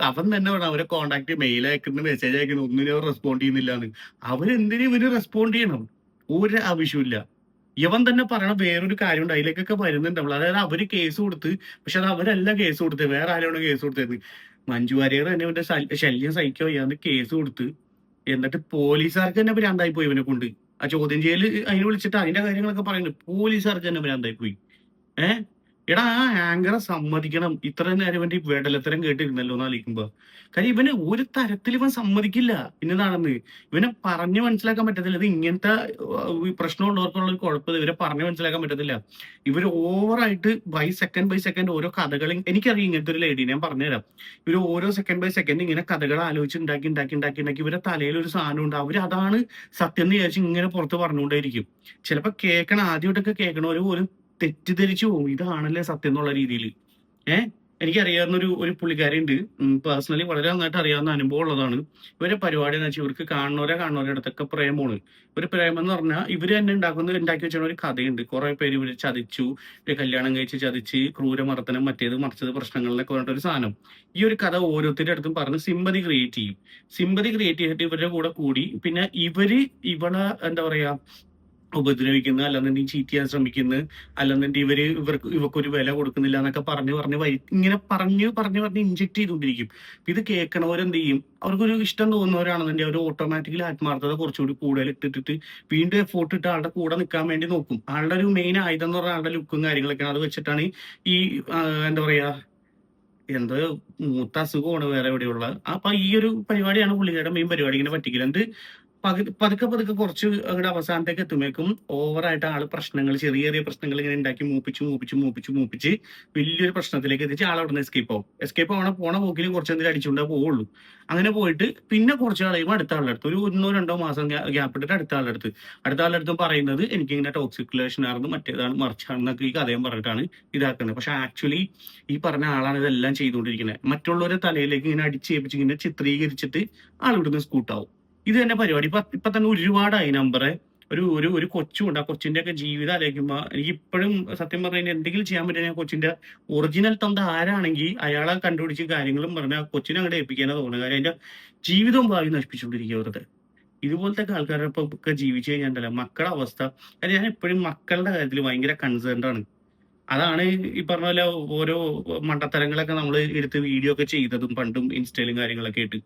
അവൻ തന്നെ വേണം അവരെ കോണ്ടാക്ട്, മെയിൽ അയക്കുന്ന, മെസ്സേജ് അയക്കുന്ന, ഒന്നിനും അവർ റെസ്പോണ്ട് ചെയ്യുന്നില്ലാന്ന്. അവരെന്തിനും ഇവര് റെസ്പോണ്ട് ചെയ്യണം? ഒരു ആവശ്യമില്ല. ഇവൻ തന്നെ പറയണ വേറൊരു കാര്യമുണ്ട്, അതിലേക്കൊക്കെ വരുന്നുണ്ടാവുള്ളൂ. അതായത് അവര് കേസ് കൊടുത്ത്, പക്ഷെ അത് അവരല്ല കേസ് കൊടുത്തത്, വേറെ ആരാണ് കേസ് കൊടുത്തത്? മഞ്ജു വാര്യർ തന്നെ ഇവന്റെ ശല്യം സഹിക്കോ ചെയ്യാന്ന് കേസ് കൊടുത്ത്, എന്നിട്ട് പോലീസുകാർക്ക് തന്നെ ഭ്രാന്തായി പോയി ഇവനെ കൊണ്ട്. ആ ചോദ്യം ചെയ്യല് അതിനെ വിളിച്ചിട്ട് അതിന്റെ കാര്യങ്ങളൊക്കെ പറയുന്നുണ്ട്. പോലീസുകാർക്ക് തന്നെ ഭ്രാന്തായി പോയി. എടാ, ആ ആങ്കറെ സമ്മതിക്കണം. ഇത്ര നേരം ഇവന്റെ വെടലത്തരം കേട്ടിരുന്നല്ലോ എന്നാലിക്കുമ്പോ. കാര്യം ഇവന് ഒരു തരത്തിൽ ഇവൻ സമ്മതിക്കില്ല ഇന്നതാണെന്ന്. ഇവനെ പറഞ്ഞു മനസ്സിലാക്കാൻ പറ്റത്തില്ല. ഇത് ഇങ്ങനത്തെ പ്രശ്നമുള്ളവർക്കുള്ള ഒരു കുഴപ്പമില്ല, ഇവരെ പറഞ്ഞു മനസ്സിലാക്കാൻ പറ്റത്തില്ല. ഇവര് ഓവറായിട്ട് ബൈ സെക്കൻഡ് ഓരോ കഥകൾ, എനിക്കറിയാം ഇങ്ങനത്തെ ഒരു ലേഡി, ഞാൻ പറഞ്ഞുതരാം. ഇവര് ഓരോ സെക്കൻഡ് ബൈ സെക്കൻഡ് ഇങ്ങനെ കഥകൾ ആലോചിച്ച് ഉണ്ടാക്കി ഇവരെ തലയിൽ ഒരു സാധനം ഉണ്ട്. അവര് അതാണ് സത്യം എന്ന് വിചാരിച്ച് ഇങ്ങനെ പുറത്ത് പറഞ്ഞുകൊണ്ടേയിരിക്കും. ചിലപ്പോ ആദ്യമായിട്ടൊക്കെ കേൾക്കണവര് പോലും തെറ്റിദ്ധരിച്ചു പോകും, ഇതാണല്ലേ സത്യം എന്നുള്ള രീതിയിൽ. എനിക്കറിയാവുന്ന ഒരു പുള്ളിക്കാരി ഉണ്ട്. പേഴ്സണലി വളരെ നന്നായിട്ട് അറിയാവുന്ന അനുഭവം ഉള്ളതാണ്. ഇവരെ പരിപാടി എന്ന് വെച്ചാൽ ഇവർക്ക് കാണുന്നവരുടെ അടുത്തൊക്കെ പ്രേമമാണ്. ഒരു പ്രേമം എന്ന് പറഞ്ഞാൽ ഇവര് തന്നെ ഉണ്ടാക്കി വെച്ച ഒരു കഥയുണ്ട്. കുറെ പേര് ഇവര് ചതിച്ചു, ഇവര് കല്യാണം കഴിച്ച് ചതിച്ച്, ക്രൂരമർദ്ദനം, മറ്റേത് മറിച്ചത്, പ്രശ്നങ്ങളിലൊക്കെ പറഞ്ഞിട്ട് ഒരു സാധനം. ഈ ഒരു കഥ ഓരോരുത്തരുടെ അടുത്തും പറഞ്ഞ് സിമ്പതി ക്രിയേറ്റ് ചെയ്യും. സിമ്പതി ക്രിയേറ്റ് ചെയ്തിട്ട് ഇവരുടെ കൂടെ കൂടി പിന്നെ ഇവളെ എന്താ പറയാ ഉപദ്രവിക്കുന്നു, അല്ലെന്നുണ്ടെങ്കിൽ ചീറ്റ് ചെയ്യാൻ ശ്രമിക്കുന്നു, അല്ലെന്നുണ്ടെങ്കിൽ ഇവക്കൊരു വില കൊടുക്കുന്നില്ല എന്നൊക്കെ ഇങ്ങനെ പറഞ്ഞ് ഇൻജെക്ട് ചെയ്തുകൊണ്ടിരിക്കും. ഇത് കേൾക്കണവരെന്ത് ചെയ്യും, അവർക്കൊരു ഇഷ്ടം തോന്നുന്നവരാണെന്നുണ്ടെങ്കിൽ അവർ ഓട്ടോമാറ്റിക്കലി ആത്മാർത്ഥത കുറച്ചുകൂടി കൂടുതൽ ഇട്ടിട്ട് വീണ്ടും എഫോർട്ട് ഇട്ട് ആളുടെ കൂടെ നിൽക്കാൻ വേണ്ടി നോക്കും. ആളുടെ ഒരു മെയിൻ ആയുധം എന്ന് പറഞ്ഞാൽ ആളുടെ ലുക്കും കാര്യങ്ങളൊക്കെയാണ്. അത് വെച്ചിട്ടാണ് ഈ എന്താ പറയാ എന്തോ മൂത്ത അസുഖമാണ് വേറെ എവിടെയുള്ള. അപ്പൊ ഈ ഒരു പരിപാടിയാണ് പുള്ളിക്കാരുടെ മെയിൻ പരിപാടി, ഇങ്ങനെ പറ്റിക്കൽ. പതുക്കെ പതുക്കെ കുറച്ച് അങ്ങോട്ട് അവസാനത്തേക്ക് എത്തുമ്പോഴേക്കും ഓവറായിട്ട് ആള് ചെറിയ ചെറിയ പ്രശ്നങ്ങൾ ഇങ്ങനെ ഉണ്ടാക്കി മൂപ്പിച്ച് വലിയൊരു പ്രശ്നത്തിലേക്ക് എത്തിച്ച് ആൾ അവിടെ നിന്ന് എസ്കേപ്പ് പോണ പോക്കിൽ കുറച്ചെന്തെങ്കിലും അടിച്ചുകൊണ്ടേ പോവുള്ളൂ. അങ്ങനെ പോയിട്ട് പിന്നെ കുറച്ച് കളയുമ്പോൾ അടുത്ത ആളുടെ അടുത്ത് ഒരു 1-2 മാസം ഗ്യാപ്പ് ഇട്ടിട്ട് അടുത്ത ആളുടെ അടുത്ത് പറയുന്നത് എനിക്കിങ്ങനെ ടോക്സിക് റിലേഷൻ ആയിരുന്നു, മറ്റേതാണ് മറിച്ചാണെന്നൊക്കെ ഈ കഥയും പറഞ്ഞിട്ടാണ് ഇതാക്കുന്നത്. പക്ഷെ ആക്ച്വലി ഈ പറഞ്ഞ ആളാണ് ഇതെല്ലാം ചെയ്തുകൊണ്ടിരിക്കുന്നത്. മറ്റുള്ളവരുടെ തലയിലേക്ക് ഇങ്ങനെ അടിച്ചേപ്പിച്ച് ഇങ്ങനെ ചിത്രീകരിച്ചിട്ട് ആൾ ഇവിടുന്ന് സ്കൂട്ടാവും. ഇത് തന്നെ പരിപാടി. ഇപ്പൊ തന്നെ ഒരുപാടായി നമ്പറെ. ഒരു കൊച്ചുണ്ട്. ആ കൊച്ചിന്റെ ഒക്കെ ജീവിതം ആലോചിക്കുമ്പോ എനിക്ക് ഇപ്പോഴും സത്യം പറഞ്ഞു കഴിഞ്ഞാൽ എന്തെങ്കിലും ചെയ്യാൻ പറ്റുന്ന കൊച്ചിന്റെ ഒറിജിനൽ തന്ത ആരാണെങ്കിൽ അയാളെ കണ്ടുപിടിച്ച് കാര്യങ്ങളും പറഞ്ഞ ആ കൊച്ചിനെ അങ്ങോട്ട് ഏൽപ്പിക്കാനാ തോന്നുന്നത്. കാര്യം അതിന്റെ ജീവിതവും ഭാവി നശിപ്പിച്ചുകൊണ്ടിരിക്കുക വെറുതെ. ഇതുപോലത്തെ ഒക്കെ ഒക്കെ ജീവിച്ചു കഴിഞ്ഞാൽ മക്കളുടെ അവസ്ഥ. അത് ഞാൻ എപ്പോഴും മക്കളുടെ കാര്യത്തിൽ ഭയങ്കര കൺസേൺഡ് ആണ്. അതാണ് ഈ പറഞ്ഞ പോലെ ഓരോ മണ്ടത്തരങ്ങളൊക്കെ നമ്മൾ എടുത്ത് വീഡിയോ ഒക്കെ ചെയ്തതും പണ്ടും ഇൻസ്റ്റയിലും കാര്യങ്ങളൊക്കെ ആയിട്ട്.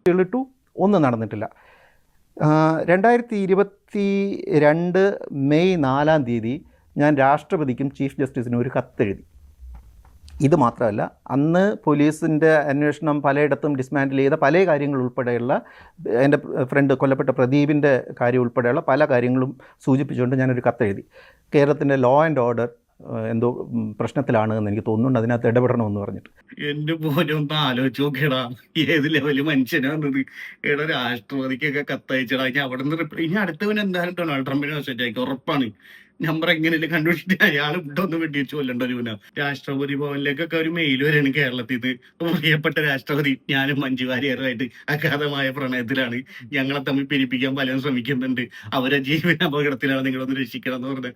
ഒന്നും നടന്നിട്ടില്ല. 2022 മെയ് 4-ാം തീയതി ഞാൻ രാഷ്ട്രപതിക്കും ചീഫ് ജസ്റ്റിസിനും ഒരു കത്തെഴുതി. ഇത് മാത്രമല്ല, അന്ന് പോലീസിൻ്റെ അന്വേഷണം പലയിടത്തും ഡിസ്മാൻഡിൽ ചെയ്ത പല കാര്യങ്ങൾ ഉൾപ്പെടെയുള്ള എൻ്റെ ഫ്രണ്ട് കൊല്ലപ്പെട്ട പ്രദീപിൻ്റെ കാര്യം ഉൾപ്പെടെയുള്ള പല കാര്യങ്ങളും സൂചിപ്പിച്ചുകൊണ്ട് ഞാനൊരു കത്തെഴുതി. കേരളത്തിൻ്റെ ലോ ആൻഡ് ഓർഡർ എന്തോ പ്രശ്നത്തിലാണ് എന്ന് എനിക്ക് തോന്നുന്നുണ്ട്, അതിനകത്ത് ഇടപെടണമെന്ന് പറഞ്ഞിട്ട്. എന്റെ പോലെ ഒന്ന് ആലോചിച്ച് നോക്കിയടാ, ഏത് ലെവല് മനുഷ്യനാന്നത്. എടാ രാഷ്ട്രപതിക്കൊക്കെ കത്തയച്ചടാ. ഇനി അവിടെ നിന്ന് ഇനി അടുത്തവൻ എന്തായാലും ഡൊണാൾഡ് ട്രംപിനെ മെസ്സേജ് അയക്കും ഉറപ്പാണ്. നമ്പർ എങ്ങനെയല്ലേ കണ്ടുപിടിച്ചിട്ട് അയാൾ ഇട്ടൊന്ന് വെട്ടിച്ച് കൊല്ലണ്ട ഒരുവന. രാഷ്ട്രപതി ഭവനിലേക്കൊക്കെ ഒരു മെയിൽ വരെയാണ് കേരളത്തിൽ നിന്ന്. പ്രിയപ്പെട്ട രാഷ്ട്രപതി, ഞാനും മഞ്ജു വാര്യറുമായിട്ട് അഗാധമായ പ്രണയത്തിലാണ്. ഞങ്ങളെ തമ്മിൽ പിരിപ്പിക്കാൻ പലരും ശ്രമിക്കുന്നുണ്ട്. അവരെ ജീവന അപകടത്തിലാണ്, നിങ്ങളൊന്ന് രക്ഷിക്കണം എന്ന് പറഞ്ഞ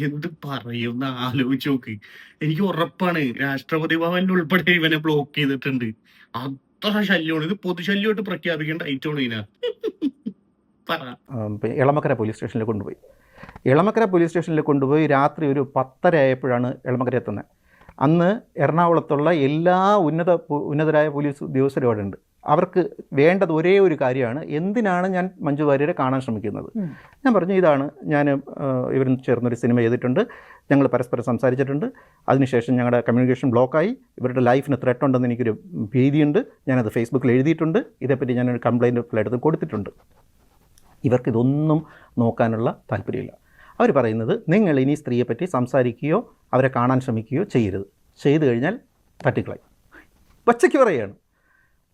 എന്ത് പറയുന്ന ആലോചിച്ച് നോക്ക്. എനിക്ക് ഉറപ്പാണ് രാഷ്ട്രപതി ഭവനിൽ ഉൾപ്പെടെ ഇവനെ ബ്ലോക്ക് ചെയ്തിട്ടുണ്ട്. അത്ര ശല്യമാണ്. ഇത് പൊതുശല്യമായിട്ട് പ്രഖ്യാപിക്കേണ്ട ഐറ്റമാണ് ഇതിനാ. പറ. എളമക്കര പോലീസ് സ്റ്റേഷനിൽ കൊണ്ടുപോയി രാത്രി ഒരു 10:30 ആയപ്പോഴാണ് എളമക്കര എത്തുന്നത്. അന്ന് എറണാകുളത്തുള്ള എല്ലാ ഉന്നതരായ പോലീസ് ഉദ്യോഗസ്ഥരും അവിടെ ഉണ്ട്. അവർക്ക് വേണ്ടത് ഒരേ ഒരു കാര്യമാണ്, എന്തിനാണ് ഞാൻ മഞ്ജു വാര്യരെ കാണാൻ ശ്രമിക്കുന്നത്. ഞാൻ പറഞ്ഞു, ഇതാണ്, ഞാൻ ഇവരും ചേർന്നൊരു സിനിമ ചെയ്തിട്ടുണ്ട്, ഞങ്ങൾ പരസ്പരം സംസാരിച്ചിട്ടുണ്ട്, അതിനുശേഷം ഞങ്ങളുടെ കമ്മ്യൂണിക്കേഷൻ ബ്ലോക്കായി, ഇവരുടെ ലൈഫിന് ത്രെട്ട് ഉണ്ടെന്ന് എനിക്കൊരു ഭീതിയുണ്ട്, ഞാനത് ഫേസ്ബുക്കിൽ എഴുതിയിട്ടുണ്ട്, ഇതേപ്പറ്റി ഞാനൊരു കംപ്ലയിൻറ്റ് എടുത്ത് കൊടുത്തിട്ടുണ്ട്. ഇവർക്കിതൊന്നും നോക്കാനുള്ള താല്പര്യമില്ല. അവർ പറയുന്നത്, നിങ്ങൾ ഇനി സ്ത്രീയെപ്പറ്റി സംസാരിക്കുകയോ അവരെ കാണാൻ ശ്രമിക്കുകയോ ചെയ്യരുത്, ചെയ്തു കഴിഞ്ഞാൽ തട്ടിക്കളയും. പച്ചയ്ക്ക് പറയുകയാണ്.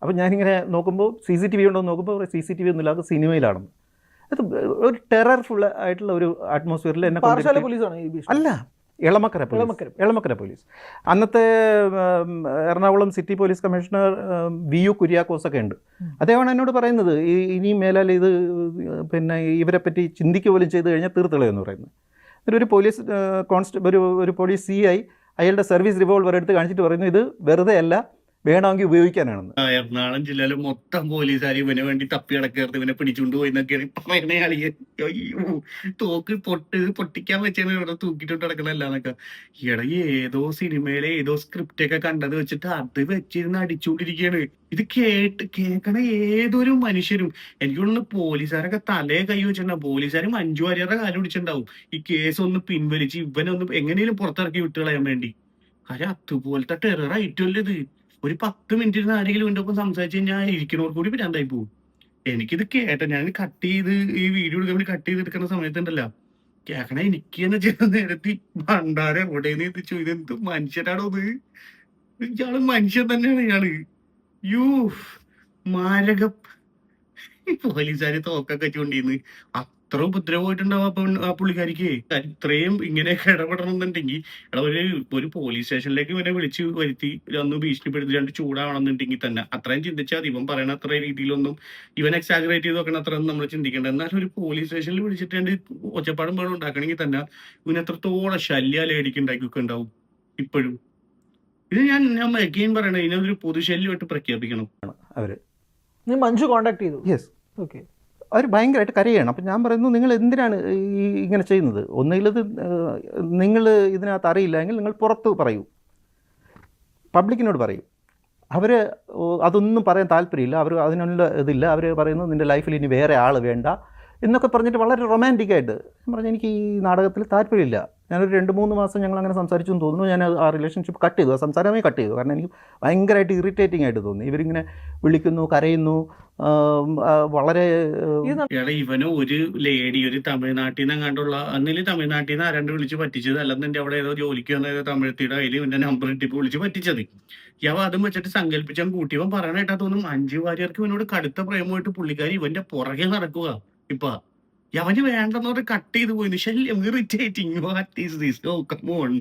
അപ്പോൾ ഞാനിങ്ങനെ നോക്കുമ്പോൾ CCTV ഉണ്ടോ എന്ന് നോക്കുമ്പോൾ CCTV ഒന്നുമില്ല, അത് സിനിമയിലാണെന്ന്. അത് ഒരു ടെറർഫുൾ ആയിട്ടുള്ള ഒരു അറ്റ്മോസ്ഫിയറിൽ എന്നെ അല്ല, എളമക്കര പോലീസ്. അന്നത്തെ Ernakulam city police commissioner VU കുര്യാക്കോസൊക്കെ ഉണ്ട്. അദ്ദേഹമാണ് എന്നോട് പറയുന്നത്, ഇനിയും മേലാൽ ഇത് ഇവരെ പറ്റി ചിന്തിക്കുക പോലും ചെയ്ത് കഴിഞ്ഞാൽ തീർത്തുകളയെന്ന് പറയുന്നത്. ഒരു പോലീസ് ഒരു പോലീസ് CI അയാളുടെ സർവീസ് റിവോൾവർ എടുത്ത് കാണിച്ചിട്ട് പറയുന്നു, ഇത് വെറുതെ അല്ല, വേണമെങ്കിൽ ഉപയോഗിക്കാനാണെന്ന്. എറണാകുളം ജില്ലയിലെ മൊത്തം പോലീസുകാർ ഇവന് വേണ്ടി തപ്പി അടക്കരുത്, ഇവനെ പിടിച്ചുകൊണ്ട് പോയി എന്നൊക്കെയാണ് പറയുന്ന കളിയെ. അയ്യോ, തോക്ക് പൊട്ടിക്കാൻ വെച്ചാണ് ഇവിടെ തൂക്കിട്ട് കിടക്കണല്ലാന്നൊക്കെ. ഈയിടെ ഏതോ സിനിമയിലെ ഏതോ സ്ക്രിപ്റ്റ് ഒക്കെ കണ്ടത് വെച്ചിട്ട് അത് വെച്ചിരുന്ന് അടിച്ചുകൊണ്ടിരിക്കുകയാണ്. ഇത് കേൾക്കണ ഏതൊരു മനുഷ്യരും എനിക്ക് തോന്നുന്നു പോലീസുകാരൊക്കെ തലയെ കൈ വെച്ചിട്ടുണ്ടാവും. പോലീസുകാർ മഞ്ജു വാര്യരുടെ കാലം പിടിച്ചിട്ടുണ്ടാവും ഈ കേസ് ഒന്ന് പിൻവലിച്ച് ഇവനൊന്ന് എങ്ങനെയും പുറത്തിറക്കി വിട്ടുകളയാൻ വേണ്ടി. കാര്യം അതുപോലത്തെ ടെറർ ആയിട്ടല്ലേ ഇത്. ഒരു 10 മിനിറ്റ് ഇരുന്ന് ആരെങ്കിലും എൻ്റെ ഒപ്പം സംസാരിച്ച് കഴിഞ്ഞാൽ ഇരിക്കുന്നവർ കൂടി പിന്നാണ്ടായി പോകും. എനിക്കിത് ഞാൻ കട്ട് ചെയ്ത് ഈ വീഡിയോ എടുക്കാൻ വേണ്ടി കട്ട് ചെയ്തെടുക്കുന്ന സമയത്തുണ്ടല്ലോ, കേൾക്കണ എനിക്ക് തന്നെ ചെയ്ത നേരത്തി ഭണ്ടാരം എവിടെയെന്ന് എത്തിച്ചു. ഇതെന്ത് മനുഷ്യരാണോ ഇത്? ഇയാള് മനുഷ്യൻ തന്നെയാണ് ഇയാള്. മാരക പോലീസുകാര് തോക്കൊക്കെ ചൂണ്ടിന്ന് എത്ര ഉപദ്രവമായിട്ടുണ്ടാവും അപ്പൊ ആ പുള്ളിക്കാരിക്ക്. ഇത്രയും ഇങ്ങനെയൊക്കെ ഇടപെടണമെന്നുണ്ടെങ്കിൽ എടാ ഒരു പോലീസ് സ്റ്റേഷനിലേക്ക് ഇവനെ വിളിച്ച് വരുത്തി ഒന്ന് ഭീഷണിപ്പെടുത്തി 2 ചൂടാവണമെന്നുണ്ടെങ്കിൽ തന്നെ അത്രയും ചിന്തിച്ചാൽ മതി. ഇവൻ പറയണ അത്ര രീതിയിലൊന്നും ഇവൻ എക്സാജറേറ്റ് ചെയ്ത് നോക്കണ അത്ര നമ്മൾ ചിന്തിക്കേണ്ട. എന്നാലും ഒരു പോലീസ് സ്റ്റേഷനിൽ വിളിച്ചിട്ട് ഒച്ചപ്പാടും പേടും ഉണ്ടാക്കണമെങ്കിൽ തന്നെ ഇവന് എത്രത്തോളം ശല്യ ലേഡിക്ക് ഉണ്ടാക്കിയൊക്കെ ഉണ്ടാവും ഇപ്പോഴും. ഇത് ഞാൻ അഗെയിൻ പറയണേ, ഇതിനൊരു പൊതുശല്യമായിട്ട് പ്രഖ്യാപിക്കണം. അവർ നീ മഞ്ജു കോണ്ടാക്ട് ചെയ്തു? Yes, okay. അവർ ഭയങ്കരമായിട്ട് കരയാണ്. അപ്പം ഞാൻ പറയുന്നു, നിങ്ങൾ എന്തിനാണ് ഈ ഇങ്ങനെ ചെയ്യുന്നത്? ഒന്നുകിലത് നിങ്ങൾ ഇതിനകത്ത് അറിയില്ലെങ്കിൽ നിങ്ങൾ പുറത്ത് പറയൂ, പബ്ലിക്കിനോട് പറയൂ. അവർ അതൊന്നും പറയാൻ താല്പര്യമില്ല, അവർ അതിനുള്ള ഇതില്ല. അവർ പറയുന്നു നിൻ്റെ ലൈഫിൽ ഇനി വേറെ ആൾ വേണ്ട എന്നൊക്കെ പറഞ്ഞിട്ട് വളരെ റൊമാൻറ്റിക്കായിട്ട്. ഞാൻ പറഞ്ഞു എനിക്ക് ഈ നാടകത്തിൽ താല്പര്യമില്ല. ഞാനൊരു 2-3 മാസം ഞങ്ങൾ അങ്ങനെ സംസാരിച്ചു എന്ന് തോന്നുന്നു. ഞാൻ ആ റിലേഷൻഷിപ്പ് കട്ട് ചെയ്തു, ആ സംസാരമേ കട്ട് ചെയ്തു. കാരണം എനിക്ക് ഭയങ്കരമായിട്ട് ഇറിറ്റേറ്റിംഗ് ആയിട്ട് തോന്നി. ഇവരിങ്ങനെ വിളിക്കുന്നു, കരയുന്നു, വളരെ എടാ ഇവന് ഒരു ലേഡി ഒരു തമിഴ്നാട്ടിൽ നിന്ന് എങ്ങാണ്ടുള്ള അന്നില് തമിഴ്നാട്ടിൽ നിന്ന് ആരാണ്ട് വിളിച്ച് പറ്റിച്ചത്, അല്ലെന്നെ അവിടെ ഏതോ ജോലിക്ക് വന്ന ഏതോ തമിഴത്തിയുടെ അതിൽ ഇവന്റെ നമ്പർ ഇട്ടിപ്പ് വിളിച്ച് പറ്റിച്ചത്. യവ അതും വെച്ചിട്ട് സങ്കല്പിച്ചാൽ കൂട്ടിയവൻ പറയണേട്ടാ തോന്നും മഞ്ജു വാര്യർക്ക് ഇവനോട് കടുത്ത പ്രേമമായിട്ട് പുള്ളിക്കാരി ഇവന്റെ പുറകെ നടക്കുക. ഇപ്പൊ യവന് വേണ്ടെന്ന് പറഞ്ഞ് കട്ട് ചെയ്ത് പോയി. ശല്യം, irritating. What is this? Oh come on.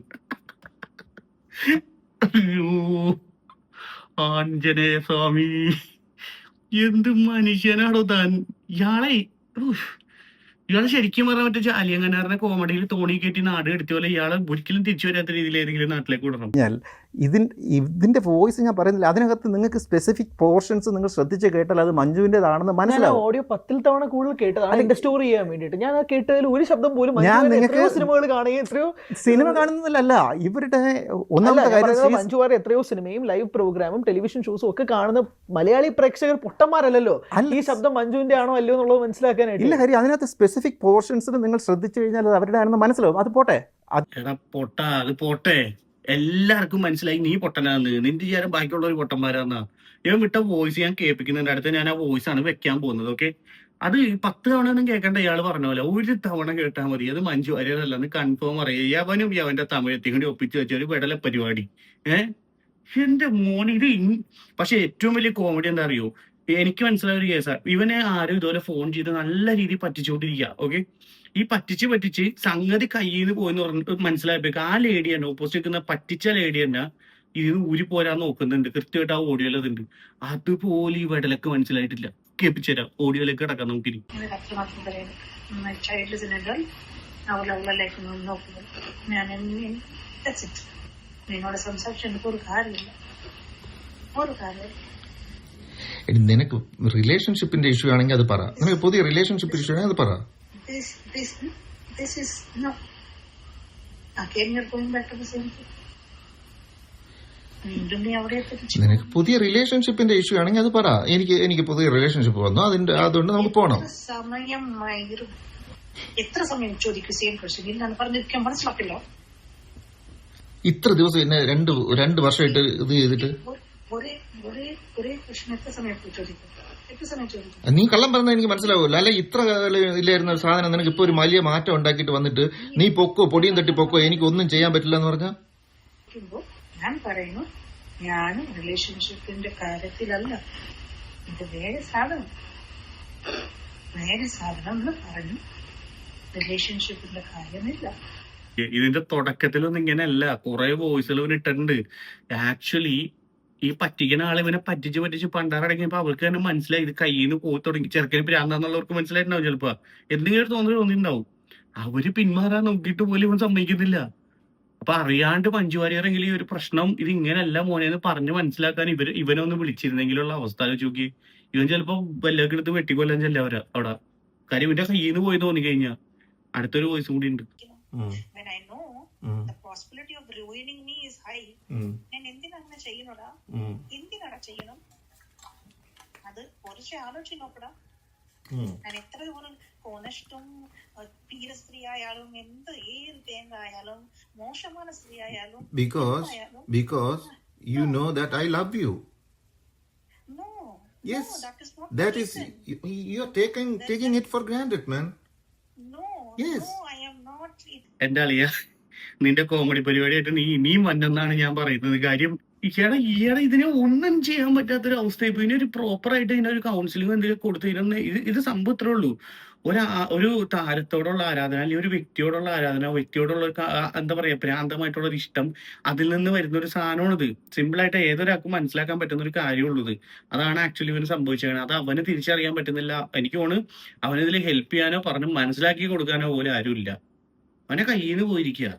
അയ്യോ ആഞ്ജനേയ സ്വാമി, എന്ത് മനുഷ്യനാണോ താൻ? ഇയാളെ ശരിക്കും പറയാൻ പറ്റിയ അലിയങ്ങനാറിന്റെ കോമഡിയിൽ തോണി കയറ്റി നാട് എടുത്ത പോലെ ഇയാളെ ഒരിക്കലും തിരിച്ചു വരാത്ത രീതിയിൽ ഏതെങ്കിലും നാട്ടിലേക്ക് വിടണം. ഇതിൻ്റെ വോയിസ് ഞാൻ പറയുന്നില്ല, അതിനകത്ത് നിങ്ങൾക്ക് സ്പെസിഫിക് പോർഷൻസ് നിങ്ങൾ ശ്രദ്ധിച്ച് കേട്ടാൽ അത് മഞ്ജുവിൻ്റെതാണെന്ന് മനസ്സിലാവും. ഓഡിയോ 10 തവണ കൂടുതൽ കേട്ടതാണ് അതിന്റെ സ്റ്റോറി ചെയ്യാൻ വേണ്ടിയിട്ട്. ഞാൻ ആ കേട്ടതിൽ ഒരു ശബ്ദം പോലും ഞാൻ നിങ്ങൾക്ക് സിനിമകൾ കാണുകയും എത്രയോ സിനിമ കാണുന്നതല്ല, ഇവരുടെ ഒന്നാമത്തെ കാര്യം മഞ്ജു വാര്യർ എത്രയോ സിനിമയും ലൈവ് പ്രോഗ്രാമും ടെലിവിഷൻ ഷോസും ഒക്കെ കാണുന്ന മലയാളി പ്രേക്ഷകർ പൊട്ടന്മാരല്ലോ. ഈ ശബ്ദം മഞ്ജുവിന്റെ ആണോ അല്ലയോ എന്നുള്ളത് മനസ്സിലാക്കാനായിട്ട് ഇല്ല കാര്യം. അതിനകത്ത് സ്പെസിഫിക് പോർഷൻസിൽ നിങ്ങൾ ശ്രദ്ധിച്ചു കഴിഞ്ഞാൽ അത് അവരുടെ ആണെന്ന് മനസ്സിലാവും. അത് പോട്ടെ, അത് പോട്ടെ, എല്ലാവർക്കും മനസ്സിലായി നീ പൊട്ടനാന്ന്. നിന്റെ വിചാരം ബാക്കിയുള്ളവർ പൊട്ടന്മാരാന്നാ. ഇവൻ വിട്ട വോയിസ് ഞാൻ കേൾപ്പിക്കുന്നുണ്ട്. അടുത്ത് ഞാൻ ആ വോയിസ് ആണ് വെക്കാൻ പോകുന്നത്. ഓക്കെ, അത് 10 തവണ ഒന്നും കേൾക്കേണ്ട. ഇയാൾ പറഞ്ഞ പോലെ ഒരു തവണ കേട്ടാൽ മതി. അത് മഞ്ജു വാര്യരല്ലെന്ന് കൺഫേം അറിയാം. യവനും യവന്റെ തമിഴത്തി കൂടി ഒപ്പിച്ച് വെച്ച ഒരു വെടല പരിപാടി. എന്റെ മോൻ ഇത്. പക്ഷെ ഏറ്റവും വലിയ കോമഡി എന്താ അറിയോ? എനിക്ക് മനസ്സിലായ ഒരു കേസാ. ഇവനെ ആരും ഇതുപോലെ ഫോൺ ചെയ്ത് നല്ല രീതിയിൽ പറ്റിച്ചുകൊണ്ടിരിക്കുക. ഓക്കെ, ഈ പറ്റിച്ച് സംഗതി കയ്യിൽ നിന്ന് പോയെന്ന് പറഞ്ഞിട്ട് മനസ്സിലായപ്പോഴേക്ക് ആ ലേഡി തന്നെ, ഓപ്പോസിറ്റ് നിൽക്കുന്ന പറ്റിച്ച ലേഡി തന്നെ ഇതിന് ഊരി പോരാൻ നോക്കുന്നുണ്ട്. കൃത്യമായിട്ട് ആ ഓഡിയോയിലതുണ്ട്. അതുപോലെ ഈ വെടലക്ക് മനസ്സിലായിട്ടില്ല. കേൾപ്പിച്ചുതരാം, ഓഡിയോയിലേക്ക് കിടക്കാം നമുക്കിനി. നിനക്ക് റിലേഷൻഷിപ്പിന്റെ ഇഷ്യൂ ആണെങ്കിൽ അത് പറ. നിനക്ക് പുതിയ റിലേഷൻഷിപ്പ് ഇഷ്യൂ ആണെങ്കിൽ അത് പറ. This is no. Again, you're going back to the same thing. നിനക്ക് പുതിയ റിലേഷൻഷിപ്പിന്റെ ഇഷ്യൂ ആണെങ്കിൽ അത് പറ. എനിക്ക് പുതിയ റിലേഷൻഷിപ്പ് വന്നു, അതുകൊണ്ട് നമുക്ക് പോകണം. എത്ര സമയം ചോദിക്കും സെയിം ക്വസ്റ്റ്യൻ? ഇല്ലാന്ന് പറഞ്ഞിരിക്കാൻ മനസ്സിലാക്കില്ലോ. ഇത്ര ദിവസം എന്നെ 2 വർഷമായിട്ട് ഇത് ചെയ്തിട്ട് ഒരേ ക്വസ്റ്റ്യൻ എത്ര സമയം ചോദിക്കും? നീ കള്ളം പറഞ്ഞാൽ എനിക്ക് മനസ്സിലാവുമല്ലോ. അല്ലെ ഇത്ര ഇല്ലായിരുന്ന ഒരു സാധനം നിനക്ക് ഇപ്പൊ ഒരു വലിയ മാറ്റം ഉണ്ടാക്കിയിട്ട് വന്നിട്ട് നീ പൊക്കോ, പൊടിയും തട്ടി പൊക്കോ, എനിക്ക് ഒന്നും ചെയ്യാൻ പറ്റില്ല എന്ന് പറഞ്ഞാൽ ഞാൻ പറയുന്നു, ഞാൻ റിലേഷൻഷിപ്പിന്റെ കാര്യത്തിലല്ല, ഇത് വേറെ സാധനം എന്ന് പറഞ്ഞു. റിലേഷൻഷിപ്പിന്റെ കാര്യമില്ല. ഇതിന്റെ തുടക്കത്തിലൊന്നും ഇങ്ങനെയല്ല. കുറെ വോയിസുകൾ ഇട്ടിട്ടുണ്ട്. ആക്ച്വലി ഈ പറ്റിക്കുന്ന ആളെ ഇവനെ പറ്റിച്ച് പണ്ടാറടങ്ങിയപ്പോ അവർക്ക് തന്നെ മനസ്സിലായി ഇത് കയ്യിൽ നിന്ന് പോയി തുടങ്ങി. ചെറുക്കന് പ്രാന്താന്നുള്ളവർക്ക് മനസ്സിലായിട്ടുണ്ടാവും. ചിലപ്പോ എന്തെങ്കിലും ഒരു തോന്നിയിട്ടുണ്ടാവും. അവര് പിന്മാറാൻ നോക്കിയിട്ട് പോലും ഇവൻ സമ്മതിക്കുന്നില്ല. അപ്പൊ അറിയാണ്ട് മഞ്ജു വാര്യരെങ്കിലും ഈ ഒരു പ്രശ്നം ഇത് ഇങ്ങനെയല്ല മോനെന്ന് പറഞ്ഞ് മനസ്സിലാക്കാൻ ഇവനൊന്ന് വിളിച്ചിരുന്നെങ്കിലുള്ള അവസ്ഥ ആലോചിച്ച്. ഇവൻ ചിലപ്പോ വല്ലതൊക്കെ എടുത്ത് വെട്ടിക്കൊല്ലാൻ ചെല്ലവരാ അവിടെ. കാര്യം ഇവന്റെ കയ്യിൽ നിന്ന് പോയി തോന്നി കഴിഞ്ഞാ. അടുത്തൊരു വോയിസ് കൂടി ഉണ്ട്. എന്തിനാ ചെയ്യണം? അത് കുറച്ച് ആലോചിച്ച് നോക്കടാ. ഞാൻ എത്ര കോണഷ്ടം തീരെ സ്ത്രീ ആയാലും ഏത് തേങ്ങ ആയാലും മോശமான സ്ത്രീ ആയാലും because you know that I love you. No. Yes. No, that is not. That is you're taking it for granted, man. No. Yes. No, I am not. എന്റെ അളിയ, നിന്റെ കോമഡി പരിപാടിയായിട്ട് നീ ഇനിയും വന്നെന്നാണ് ഞാൻ പറയുന്നത്. കാര്യം ഈയിടെ ഇതിനെ ഒന്നും ചെയ്യാൻ പറ്റാത്തൊരു അവസ്ഥ. ഇപ്പൊ ഇതിനൊരു പ്രോപ്പർ ആയിട്ട് ഇതിനൊരു കൗൺസിലിംഗ് എന്തെങ്കിലും കൊടുത്തു ഇതിനൊന്ന് ഇത് സംഭവം ഇത്രേ ഉള്ളൂ. ഒരു താരത്തോടുള്ള ആരാധന, അല്ലെങ്കിൽ ഒരു വ്യക്തിയോടുള്ള ആരാധന, വ്യക്തിയോടുള്ള ഒരു എന്താ പറയാ ഭ്രാന്തമായിട്ടുള്ള ഒരു ഇഷ്ടം, അതിൽ നിന്ന് വരുന്ന ഒരു സാധനമാണിത്. സിമ്പിൾ ആയിട്ട് ഏതൊരാൾക്കും മനസ്സിലാക്കാൻ പറ്റുന്ന ഒരു കാര്യമുള്ളത്. അതാണ് ആക്ച്വലി ഇവന് സംഭവിച്ചത്. അത് അവന് തിരിച്ചറിയാൻ പറ്റുന്നില്ല. എനിക്ക് തോന്നുന്നു അവനിതിൽ ഹെൽപ്പ് ചെയ്യാനോ പറഞ്ഞ് മനസ്സിലാക്കി കൊടുക്കാനോ പോലും ആരുമില്ല. അവനെ കയ്യിൽ നിന്ന് പോയിരിക്കുക.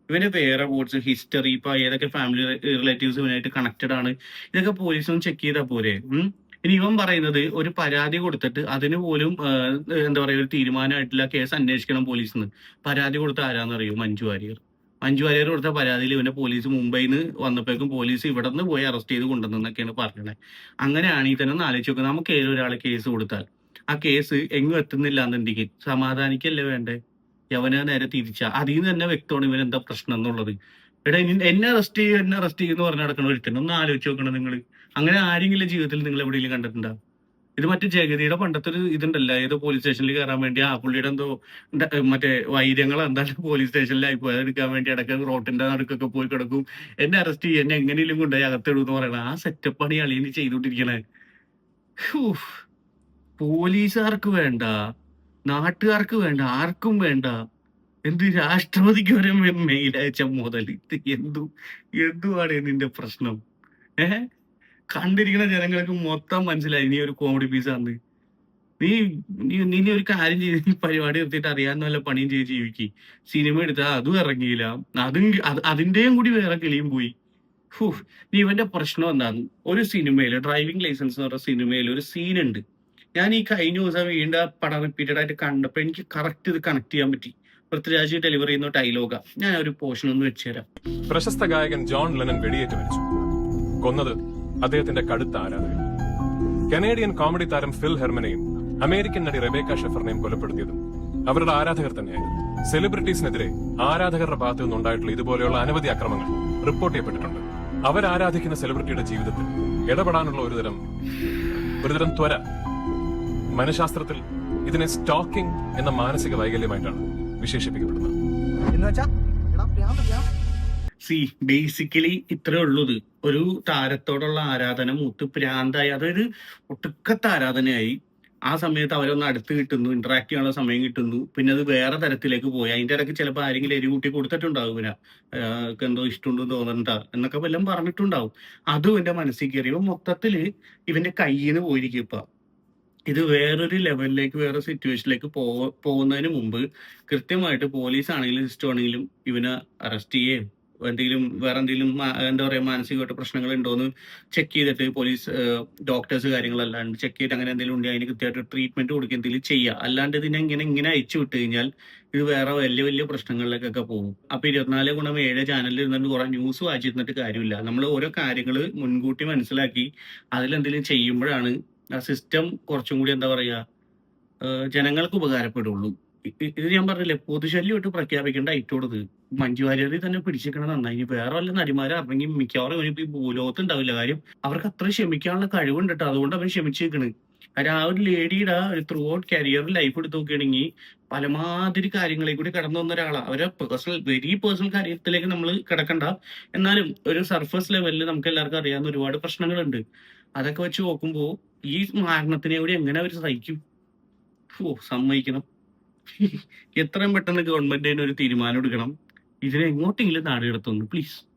ഇവന്റെ വേറെ ബോർഡ്സ്, ഹിസ്റ്ററി, ഇപ്പൊ ഏതൊക്കെ ഫാമിലി റിലേറ്റീവ്സ് ഇവനായിട്ട് കണക്റ്റഡ് ആണ്, ഇതൊക്കെ പോലീസൊന്നും ചെക്ക് ചെയ്താൽ പോരെ. ഇനി ഇവൻ പറയുന്നത് ഒരു പരാതി കൊടുത്തിട്ട് അതിന് പോലും എന്താ പറയാ ഒരു തീരുമാനമായിട്ടില്ല, കേസ് അന്വേഷിക്കണം പോലീസിന്. പരാതി കൊടുത്ത ആരാന്നറിയോ? മഞ്ജു വാര്യർ. മഞ്ജു വാര്യർ കൊടുത്ത പരാതിയിൽ ഇവനെ പോലീസ് മുംബൈയിൽ നിന്ന് വന്നപ്പോഴേക്കും പോലീസ് ഇവിടെ നിന്ന് പോയി അറസ്റ്റ് ചെയ്ത് കൊണ്ടുവന്നെന്നൊക്കെയാണ് പറഞ്ഞത്. അങ്ങനെയാണെങ്കിൽ തന്നെ ഒന്ന് ആലോചിച്ച് നോക്കുക. നമുക്ക് ഏതൊരാളെ കേസ് കൊടുത്താൽ ആ കേസ് എങ്ങും എത്തുന്നില്ല എന്നുണ്ടെങ്കിൽ സമാധാനിക്കല്ലേ വേണ്ടേ? യവനെ നേരെ തിരിച്ചാ അതിൽ നിന്ന് തന്നെ വ്യക്തമാണ് ഇവൻ എന്താ പ്രശ്നം എന്നുള്ളത്. എടാ എന്നെ അറസ്റ്റ് ചെയ്യുമെന്ന് പറഞ്ഞ് നടക്കണ ഒരുത്തന്നെ ഒന്ന് ആലോചിച്ച് നോക്കണം നിങ്ങൾ. അങ്ങനെ ആരെങ്കിലും ജീവിതത്തിൽ നിങ്ങൾ എവിടെയെങ്കിലും കണ്ടിട്ടുണ്ടോ? ഇത് മറ്റേ ജഗതിയുടെ പണ്ടത്തെ ഒരു ഇതുണ്ടല്ലോ, ഏതോ പോലീസ് സ്റ്റേഷനിൽ കയറാൻ വേണ്ടി പുള്ളിയുടെ എന്തോ മറ്റേ വൈര്യങ്ങൾ എന്തായാലും പോലീസ് സ്റ്റേഷനിലായി പോയി അതെടുക്കാൻ വേണ്ടി ഇടയ്ക്ക് റോട്ടിന്റെ നടുക്കൊക്കെ പോയി കിടക്കും. എന്നെ അറസ്റ്റ് ചെയ്യും, എന്നെ എങ്ങനെയും കൊണ്ടുപോയി അകത്തിടും എന്ന് പറയണ ആ സെറ്റപ്പാണ് ഈ അളിയന് ചെയ്തുകൊണ്ടിരിക്കണേ. പോലീസുകാർക്ക് വേണ്ട, നാട്ടുകാർക്ക് വേണ്ട, ആർക്കും വേണ്ട. എന്ത് രാഷ്ട്രപതിക്ക് വരെ മെയിൽ അയച്ച മുതൽ എന്തുവാണ് നിന്റെ പ്രശ്നം? കണ്ടിരിക്കുന്ന ജനങ്ങൾക്ക് മൊത്തം മനസ്സിലായി നീ ഒരു കോമഡി പീസാന്ന്. നീ ഒരു കാര്യം ചെയ്ത് പരിപാടി എടുത്തിട്ട് അറിയാവുന്ന വല്ല പണിയും ചെയ്ത് ജീവിക്ക്. സിനിമ എടുത്താൽ അതും ഇറങ്ങിയില്ല, അതിന്റെയും കൂടി വേറെ കിളിയും പോയി. നീ ഇവന്റെ പ്രശ്നം എന്താന്ന്? ഒരു സിനിമയില് ഡ്രൈവിംഗ് ലൈസൻസ് എന്ന് പറഞ്ഞ സിനിമയിൽ ഒരു സീനുണ്ട്. ഞാൻ ഈ കഴിഞ്ഞ ദിവസം വീണ്ടും പടം റിപ്പീറ്റഡ് ആയിട്ട് കണ്ടപ്പോ എനിക്ക് കറക്റ്റ് ഇത് കണക്ട് ചെയ്യാൻ പറ്റി. പൃഥ്വിരാജ് ഡെലിവറി ചെയ്യുന്ന ഡയലോഗാ. ഞാൻ ഒരു പോർഷൻ ഒന്ന് വെച്ചുതരാം. പ്രശസ്ത ഗായകൻ ജോൺ ലെനൻ വെടിയേറ്റ് മരിച്ചു. കൊന്നത് അദ്ദേഹത്തിന്റെ കടുത്ത ആരാധകൻ. കനേഡിയൻ കോമഡി താരം ഫിൽ ഹെർമനെയും അമേരിക്കൻ നടി റെബേക്ക ഷെഫറിനെയും കൊലപ്പെടുത്തിയതും അവരുടെ ആരാധകർ തന്നെയായിരുന്നു. സെലിബ്രിറ്റീസിനെതിരെ ആരാധകരുടെ ഭാഗത്തു നിന്നുണ്ടായിട്ടുള്ള ഇതുപോലെയുള്ള അനവധി അക്രമങ്ങൾ റിപ്പോർട്ട് ചെയ്യപ്പെട്ടിട്ടുണ്ട്. അവരാരാധിക്കുന്ന സെലിബ്രിറ്റിയുടെ ജീവിതത്തിൽ ഇടപെടാനുള്ള ഒരുതരം ത്വര. മനഃശാസ്ത്രത്തിൽ ഇതിനെ സ്റ്റോക്കിംഗ് എന്ന മാനസിക വൈകല്യമായിട്ടാണ് വിശേഷിപ്പിക്കപ്പെടുന്നത്. ബേസിക്കലി ഇത്രേ ഉള്ളത്. ഒരു താരത്തോടുള്ള ആരാധന മൂത്ത് പ്രാന്തായി, അതൊരു ഒട്ടുക്കത്തെ ആരാധനയായി. ആ സമയത്ത് അവരൊന്ന് അടുത്ത് കിട്ടുന്നു, ഇന്ററാക്ട് ചെയ്യാനുള്ള സമയം കിട്ടുന്നു, പിന്നെ അത് വേറെ തരത്തിലേക്ക് പോയി. അതിന്റെ ഇടയ്ക്ക് ചിലപ്പോൾ ആരെങ്കിലും എരികൂട്ടി കൊടുത്തിട്ടുണ്ടാവും, പിന്നെ എന്തോ ഇഷ്ടമുണ്ടെന്ന് തോന്നണ്ടാ എന്നൊക്കെ വല്ലതും പറഞ്ഞിട്ടുണ്ടാവും. അതും എന്റെ മനസ്സിൽ കയറി. ഇവ മൊത്തത്തില് ഇവന്റെ കയ്യിൽ നിന്ന് പോയിരിക്കും. ഇപ്പൊ ഇത് വേറൊരു ലെവലിലേക്ക്, വേറെ സിറ്റുവേഷനിലേക്ക് പോകുന്നതിന് മുമ്പ് കൃത്യമായിട്ട് പോലീസ് ആണെങ്കിലും സിസ്റ്റം ആണെങ്കിലും ഇവനെ അറസ്റ്റ് ചെയ്യുകയും വേറെ എന്തെങ്കിലും എന്താ പറയാ മാനസികമായിട്ട് പ്രശ്നങ്ങൾ ഉണ്ടോന്ന് ചെക്ക് ചെയ്തിട്ട് പോലീസ് ഡോക്ടേഴ്സ് കാര്യങ്ങളല്ലാണ്ട് ചെക്ക് ചെയ്തിട്ട് അങ്ങനെ എന്തെങ്കിലും ഉണ്ടെങ്കിൽ അതിന് കൃത്യമായിട്ട് ട്രീറ്റ്മെന്റ് കൊടുക്കുക, എന്തെങ്കിലും ചെയ്യുക. അല്ലാണ്ട് ഇതിനെ ഇങ്ങനെ അയച്ചു വിട്ട് കഴിഞ്ഞാൽ ഇത് വേറെ വലിയ വലിയ പ്രശ്നങ്ങളിലേക്കൊക്കെ പോകും. അപ്പൊ 24/7 ചാനലിൽ ഇരുന്നിട്ട് കുറെ ന്യൂസ് വായിച്ചിരുന്നിട്ട് കാര്യമില്ല. നമ്മൾ ഓരോ കാര്യങ്ങൾ മുൻകൂട്ടി മനസ്സിലാക്കി അതിലെന്തെങ്കിലും ചെയ്യുമ്പോഴാണ് ആ സിസ്റ്റം കുറച്ചും കൂടി എന്താ പറയാ ജനങ്ങൾക്ക് ഉപകാരപ്പെടുള്ളൂ. ഇത് ഞാൻ പറഞ്ഞില്ലേ, പൊതുശല്യമായിട്ട് പ്രഖ്യാപിക്കേണ്ട ഐറ്റോടത് മഞ്ജു വാര്യർ തന്നെ പിടിച്ചിരിക്കണം നന്നായി. ഇനി വേറെ വല്ല നടിമാരെ അറിഞ്ഞെങ്കിൽ മിക്കവാറും അവനിപ്പോ ഈ ഭൂലോകത്ത് ഉണ്ടാവില്ല. കാര്യം അവർക്ക് അത്ര ക്ഷമിക്കാനുള്ള കഴിവുണ്ട് കേട്ടോ. അതുകൊണ്ട് അവൻ ക്ഷമിച്ചിരിക്കണ്. കാര്യം ആ ഒരു ലേഡിയുടെ ഒരു ത്രൂ ഔട്ട് കരിയർ ലൈഫ് എടുത്ത് നോക്കുകയാണെങ്കിൽ പലമാതിരി കാര്യങ്ങളെ കൂടി കടന്നു വന്ന ഒരാളാണ്. അവരെ വെരി പേഴ്സണൽ കാര്യത്തിലേക്ക് നമ്മൾ കിടക്കണ്ട. എന്നാലും ഒരു സർഫസ് ലെവലിൽ നമുക്ക് എല്ലാവർക്കും അറിയാവുന്ന ഒരുപാട് പ്രശ്നങ്ങളുണ്ട്. അതൊക്കെ വെച്ച് നോക്കുമ്പോൾ ഈ മരണത്തിനെ കൂടി എങ്ങനെ അവർ സഹിക്കും? സമ്മതിക്കണം. എത്രയും പെട്ടെന്ന് ഗവൺമെന്റ് ഒരു തീരുമാനം എടുക്കണം. ഇതിനെ എങ്ങോട്ടെങ്കിലും നാട് കടത്തുന്നു പ്ലീസ്.